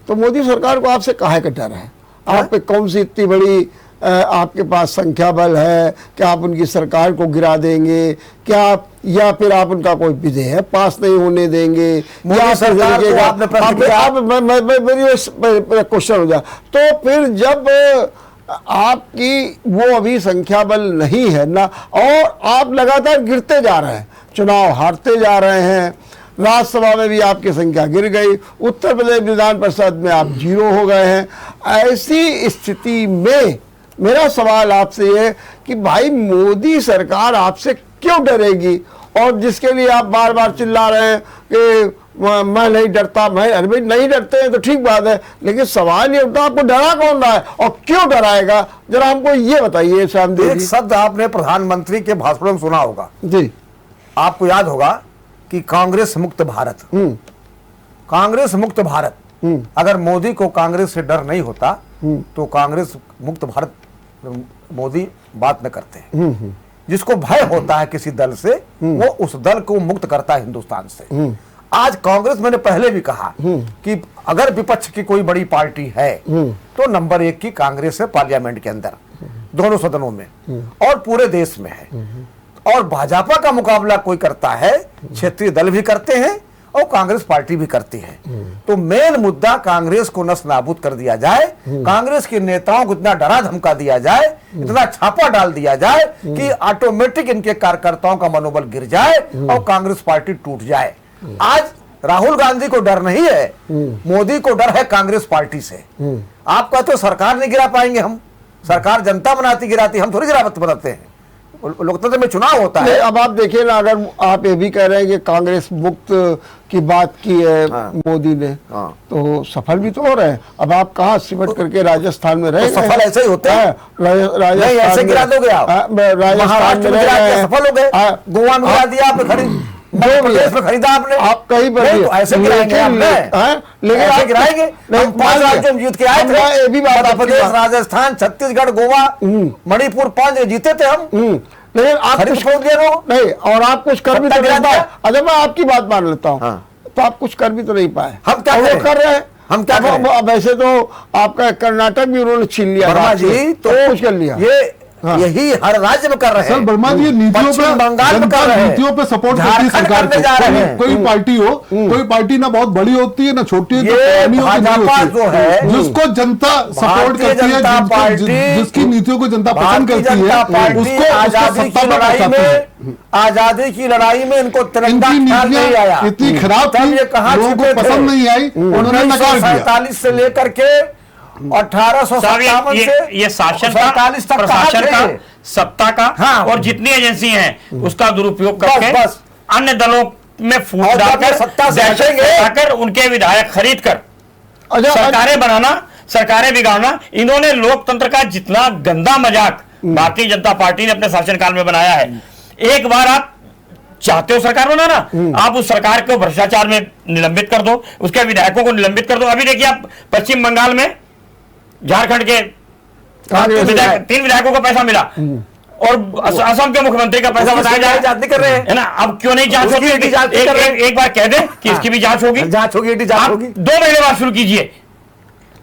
तो मोदी सरकार को आपसे काहे का डर है? आप पे कौन सी इतनी बड़ी आपके पास संख्या बल है कि आप उनकी सरकार को गिरा देंगे क्या, या फिर आप उनका कोई विधेयक पास नहीं होने देंगे, या मेरी क्वेश्चन हो जाए तो फिर जब आपकी वो अभी संख्या बल नहीं है ना, और आप लगातार गिरते जा रहे हैं, चुनाव हारते जा रहे हैं, राज्यसभा में भी आपकी संख्या गिर गई, उत्तर प्रदेश विधान परिषद में आप 0 हो गए हैं, ऐसी स्थिति में मेरा सवाल आपसे ये कि भाई मोदी सरकार आपसे क्यों डरेगी? और जिसके लिए आप बार बार चिल्ला रहे हैं कि मैं नहीं डरता, अरे भाई नहीं डरते हैं तो ठीक बात है, लेकिन सवाल ये उठता आपको डरा कौन रहा है और क्यों डराएगा? जरा हमको ये बताइए श्याम देव जी। एक शब्द आपने प्रधानमंत्री के भाषण में सुना होगा जी, आपको याद होगा कि कांग्रेस मुक्त भारत, कांग्रेस मुक्त भारत। अगर मोदी को कांग्रेस से डर नहीं होता तो कांग्रेस मुक्त भारत मोदी बात न करते। जिसको भय होता है किसी दल से, वो उस दल को मुक्त करता है हिंदुस्तान से। आज कांग्रेस, मैंने पहले भी कहा कि अगर विपक्ष की कोई बड़ी पार्टी है तो नंबर 1 की कांग्रेस है, पार्लियामेंट के अंदर, दोनों सदनों में और पूरे देश में है। और भाजपा का मुकाबला कोई करता है, क्षेत्रीय दल भी करते हैं और कांग्रेस पार्टी भी करती है। तो मेन मुद्दा कांग्रेस को नस नाबूद कर दिया जाए, कांग्रेस के नेताओं को इतना डरा धमका दिया जाए, इतना छापा डाल दिया जाए कि ऑटोमेटिक इनके कार्यकर्ताओं का मनोबल गिर जाए और कांग्रेस पार्टी टूट जाए। आज राहुल गांधी को डर नहीं है, मोदी को डर है कांग्रेस पार्टी से। आपका तो सरकार नहीं गिरा पाएंगे हम, सरकार जनता बनाती गिराती, हम थोड़ी गिरावट बनाते हैं। लोकतंत्र में चुनाव होता है। अब आप देखिए ना, अगर आप ये भी कह रहे हैं कि कांग्रेस मुक्त की बात की है मोदी ने, तो सफल भी तो हो रहे हैं। अब आप कहाँ सिमट करके राजस्थान में रहे, सफल ऐसे ही होते हैं। राजस्थान ऐसे गिरा दोगे आप, राजस्थान में सफल हो गए, गोवा में गिरा दिया आपने, प्रदेश में खरीदा आपने, आप कहीं पर ऐसे गिराएंगे, लेकिन ऐसे गिराएंगे। हम 5 राज्यों में जीत के आए थे, ये भी मध्य प्रदेश, राजस्थान, छत्तीसगढ़, गोवा, मणिपुर 5 जीते थे हम, लेकिन आप कुछ नहीं, और आप कुछ कर भी तो नहीं पाए। अच्छा, मैं आपकी बात मान लेता हूँ, तो आप कुछ कर भी तो नहीं पाए। हम क्या कर रहे हैं? हम क्या अब वैसे तो आपका कर्नाटक भी उन्होंने छीन लिया, वर्मा जी, तो कुछ कर लिया। यही हर राज्य में कर रहे हैं। वर्मा जी, नीतियों पे, बंगाल में कर रहे हैं, नीतियों पे सपोर्ट करती है सरकार को। कोई पार्टी हो, कोई पार्टी ना बहुत बड़ी होती है ना छोटी है, भाजपा जो है, जिसको जनता सपोर्ट करती है, जिसकी नीतियों को जनता पसंद करती है, उसको लड़ाई में, आजादी की लड़ाई में इनको तिरंगा नहीं आया, इतनी खराब थी, लोगों को पसंद नहीं आई, उन्होंने नकार दिया। 1947 से लेकर के 1857 से ये शासन का, प्रशासन का, सत्ता का, और जितनी एजेंसी हैं उसका दुरुपयोग करके अन्य दलों में फूट डालकर, सत्ता से उनके विधायक खरीद कर सरकारें बनाना, सरकारें बिगाड़ना, इन्होंने लोकतंत्र का जितना गंदा मजाक भारतीय जनता पार्टी ने अपने शासनकाल में बनाया है। एक बार आप चाहते हो सरकार बनाना, आप उस सरकार को भ्रष्टाचार में निलंबित कर दो, उसके विधायकों को निलंबित कर दो। अभी देखिए आप पश्चिम बंगाल में झारखंड के 3 विधायकों को पैसा मिला, और असम के मुख्यमंत्री का पैसा बताया जाए, जांच नहीं कर रहे हैं, है ना। अब क्यों नहीं जांच होगी? एक बार कह दें कि इसकी भी जांच होगी, जांच होगी, 2 महीने बाद शुरू कीजिए।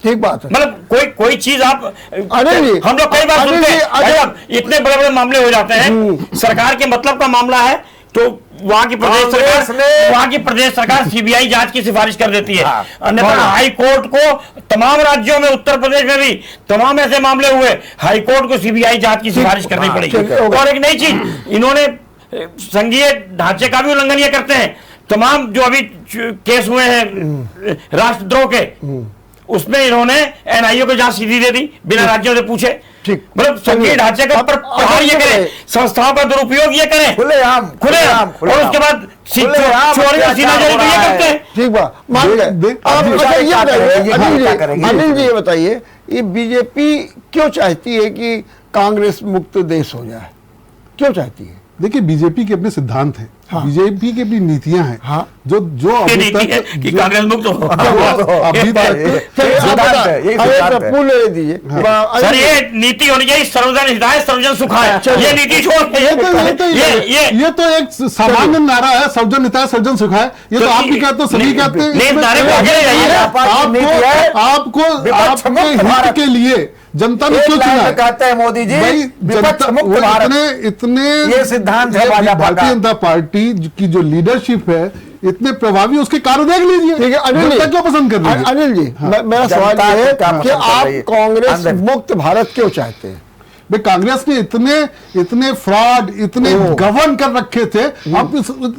ठीक बात है। मतलब कोई चीज आप, अनिल जी, हम लोग कई बार सुनते हैं, इतने बड़े बड़े मामले हो जाते हैं, सरकार के मतलब का मामला है तो वहां की प्रदेश सरकार सीबीआई जांच की सिफारिश कर देती है। अन्यथा हाई कोर्ट को, तमाम राज्यों में, उत्तर प्रदेश में भी तमाम ऐसे मामले हुए, हाई कोर्ट को सीबीआई जांच की सिफारिश करनी पड़ेगी। और एक नई चीज, इन्होंने संघीय ढांचे का भी उल्लंघन ये करते हैं। तमाम जो अभी केस हुए हैं राष्ट्रद्रोह के, उसमें इन्होंने एनआईए को जांच सीधी दे दी बिना राज्यों से पूछे। ठीक, मतलब संघीय ढांचे का प्रहार ये करें, संस्थाओं का दुरुपयोग ये करें, खुलेआम, और उसके बाद चोरी और सीनाजरी तो ये करते हैं। ठीक बात, मान गए। अनिल जी, ये बताइए, ये बीजेपी क्यों चाहती है कि कांग्रेस मुक्त देश हो जाए? क्यों चाहती है? देखिए, बीजेपी के अपने सिद्धांत हैं, बीजेपी की अपनी नीतियां हैं, जो अभी तक कि कांग्रेस मुक्त हो, अभी तक ले दीजिए सर, ये नीति होनी चाहिए सर्वजन हिताय सर्वजन सुखाय। ये नीति छोड़, ये तो एक सामान्य नारा है, सर्वजन हिताय सर्वजन सुखाय। ये तो आप भी कहते हो, सभी कहते हैं। आपको आपके हित के लिए जनता ने क्यों चुना? कहते हैं मोदी जी, इतने ये सिद्धांत है भारतीय जनता पार्टी की जो लीडरशिप है, इतने प्रभावी, उसके कारण देख लीजिए। ठीक है, अनिल जी क्यों पसंद कर रही है? अनिल जी, मेरा सवाल ये है कि आप कांग्रेस मुक्त भारत क्यों चाहते हैं? भाई, कांग्रेस ने इतने फ्रॉड, इतने गवर्न कर रखे थे, अब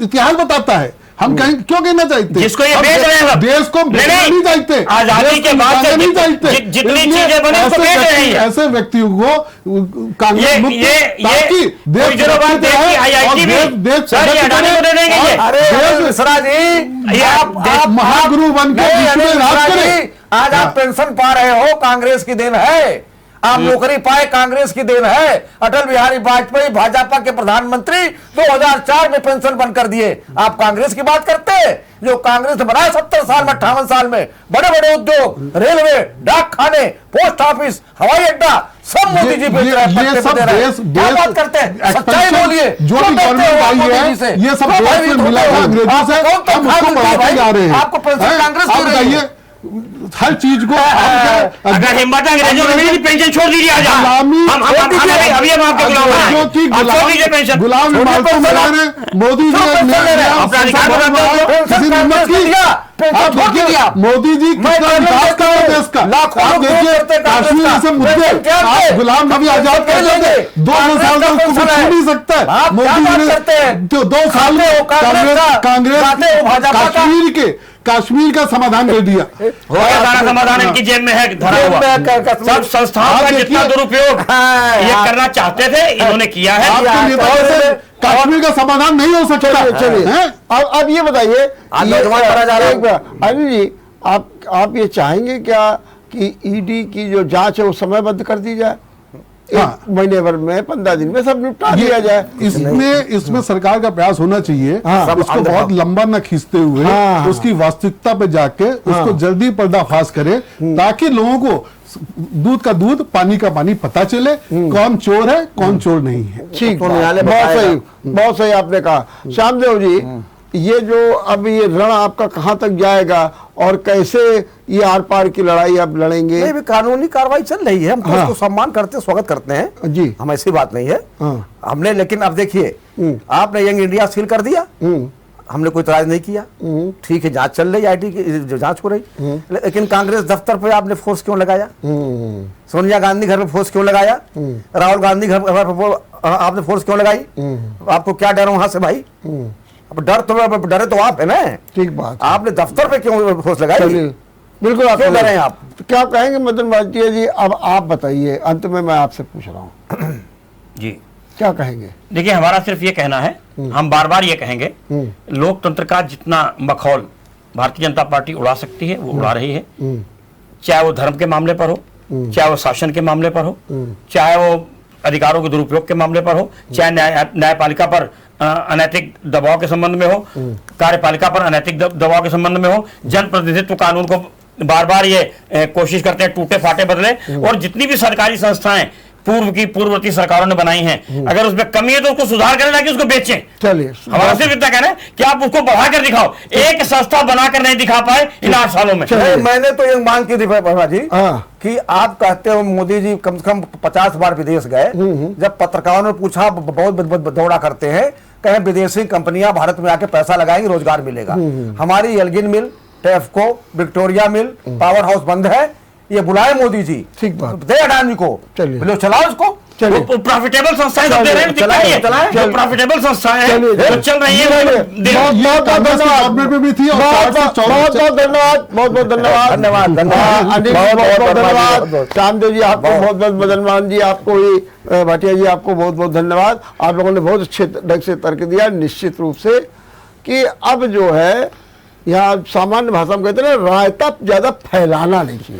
इतिहास बताता है। हम कहीं क्यों कहना चाहते हैं? जिसको ये बेच रहे हैं, देश को नहीं चाहते, आजादी के बाद नहीं चाहते, जितनी चीजें बने उसको बेच रहे हैं। ऐसे व्यक्तियों को कांग्रेस मुक्त, ताकि देश महागुरु बन के राज करें। आज आप पेंशन पा रहे हो, कांग्रेस की देन है। आप नौकरी पाए, कांग्रेस की देन है। अटल बिहारी वाजपेयी भाजपा के प्रधानमंत्री 2004 में पेंशन बंद कर दिए। आप कांग्रेस की बात करते हैं? जो कांग्रेस ने बनाया 70 साल में, 58 साल में, बड़े बड़े उद्योग, रेलवे, डाक खाने, पोस्ट ऑफिस, हवाई अड्डा, सब मोदी जी बेच रहे हैं। क्या बात करते हैं? सच्चाई बोलिए। जो भी गवर्नमेंट आई है, ये सब मिला था अंग्रेजों से, हम उसको बढ़ाते जा रहे हैं। आपको पेंशन कांग्रेस की रही है। हर चीज को अगर हिम्मत है अंग्रेजों ने मेरी पेंशन छोड़ दीजिए आज गुलामी अभी हम आपके गुलाम हैं। जो कि आप छोड़ दीजिए पेंशन। गुलाम मोदी जी ने अपना अधिकार किसी ने हिम्मत की। आप देखिए मोदी जी कितना विकास कर रहे देश का। आप देखिए काश्मीर जैसे मुद्दे आप गुलाम नबी आजाद कर देंगे 200 साल तक उसको कुछ छू नहीं सकता है। मोदी जी ने 2 साल में कांग्रेस कश्मीर का समाधान कर दिया। सारा समाधान इनकी जेब में है धरा हुआ। सब संस्थाओं का जितना दुरुपयोग ये करना चाहते थे इन्होंने किया है। आपके नेता से कश्मीर का समाधान नहीं हो सकता। चलिए अब ये बताइए अनिल जी, आप ये चाहेंगे क्या कि ईडी की जो जांच है वो समयबद्ध कर दी जाए? हाँ। 1 महीने भर में 15 दिन में सब निपटा दिया जाए। इसमें सरकार का प्रयास होना चाहिए। हाँ। उसको बहुत लंबा न खींचते हुए हाँ। उसकी वास्तविकता पे जाके उसको जल्दी पर्दाफाश करे ताकि लोगों को दूध का दूध पानी का पानी पता चले कौन चोर है कौन चोर नहीं है। ठीक, बहुत सही आपने कहा। श्यामदेव जी, ये जो अब ये रण आपका कहाँ तक जाएगा और कैसे ये आर पार की लड़ाई आप लड़ेंगे? नहीं, भी कानूनी कार्रवाई चल रही है। हम तो उसको सम्मान करते स्वागत करते हैं जी, हम ऐसी बात नहीं है। हमने लेकिन अब देखिए आपने यंग इंडिया सील कर दिया, हमने कोई इतराज नहीं किया। ठीक है, जांच चल रही, आईटी की जो जांच हो रही, लेकिन कांग्रेस दफ्तर पे आपने फोर्स क्यों लगाया? सोनिया गांधी घर पे फोर्स क्यों लगाया? राहुल गांधी घर पर आपने फोर्स क्यों लगाई? आपको क्या डर वहां से भाई? अब डरे तो आप है ना। ठीक बात। आपने दफ्तर पे क्यों फोर्स लगाई? बिल्कुल आप क्यों डरे आप? तो क्या कहेंगे मदन भाटिया जी? अब आप बताइए, अंत में मैं आपसे पूछ रहा हूँ जी, क्या कहेंगे? देखिए हमारा सिर्फ ये कहना है, हम बार बार ये कहेंगे, लोकतंत्र का जितना मखौल भारतीय जनता पार्टी उड़ा सकती है वो उड़ा रही है। चाहे वो धर्म के मामले पर हो, चाहे वो शासन के मामले पर हो, चाहे वो अधिकारों के दुरुपयोग के मामले पर हो, चाहे न्यायपालिका पर अनैतिक दबाव के संबंध में हो, कार्यपालिका पर अनैतिक दबाव के संबंध में हो, जनप्रतिनिधित्व कानून को बार बार ये कोशिश करते हैं टूटे फाटे बदले। और जितनी भी सरकारी संस्थाएं पूर्ववर्ती सरकारों ने बनाई हैं, अगर उसमें कमी है तो उसको सुधार करें, ना कि उसको बेचें। चलिए, हमारा सिर्फ इतना कहना है कि आप उसको बढ़ा कर दिखाओ। एक संस्था बनाकर नहीं दिखा पाए इन 8 सालों में। मैंने तो ये मांग की थी बाबा जी कि आप कहते हो मोदी जी कम से कम 50 बार विदेश गए। जब पत्रकारों ने पूछा, बहुत दौड़ा करते हैं, कहें विदेशी कंपनियां भारत में आके पैसा लगाएंगी, रोजगार मिलेगा। हमारी एल्गिन मिल, टेफ्को, विक्टोरिया मिल, पावर हाउस बंद है, ये बुलाए मोदी जी। ठीक बात। दे अडानी को, चलिए चलाओ उसको। प्रॉफिटेबल संस्थाएं दे रहे हैं, प्रॉफिटेबल संस्थाएं जो चल रही है। बहुत धन्यवाद श्यामदेव जी, आपको बहुत बहुत धन्यवाद जी, आपको भी भाटिया जी, आपको बहुत बहुत धन्यवाद। आप लोगों ने बहुत अच्छे ढंग से तर्क दिया, निश्चित रूप से कि अब जो है यहाँ सामान्य भाषा में कहते हैं ना, रायता ज्यादा फैलाना नहीं चाहिए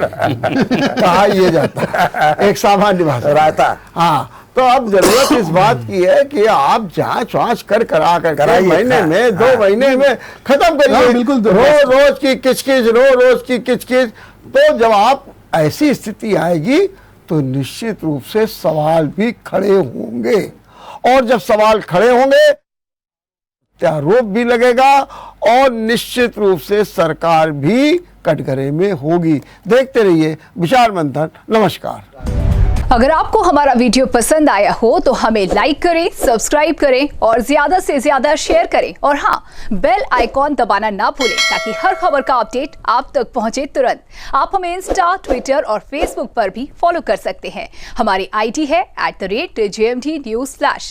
कहा यह जाता है एक सामान्य भाषा रायता। हाँ, तो अब जरूरत इस बात की है कि आप जांच वांच करा कर महीने में 2 महीने में खत्म करिए। बिल्कुल, रोज की किचकिच। तो जब आप ऐसी स्थिति आएगी तो निश्चित रूप से सवाल भी खड़े होंगे, और जब सवाल खड़े होंगे आरोप भी लगेगा, और निश्चित रूप से सरकार भी कटघरे में होगी। देखते रहिए विचार मंथन। नमस्कार। अगर आपको हमारा वीडियो पसंद आया हो तो हमें लाइक करें, सब्सक्राइब करें और ज्यादा से ज्यादा शेयर करें, और हाँ, बेल आइकॉन दबाना ना भूलें ताकि हर खबर का अपडेट आप तक पहुंचे तुरंत। आप हमें इंस्टा, ट्विटर और फेसबुक पर भी फॉलो कर सकते हैं। हमारी आईडी है @JMT News Flash।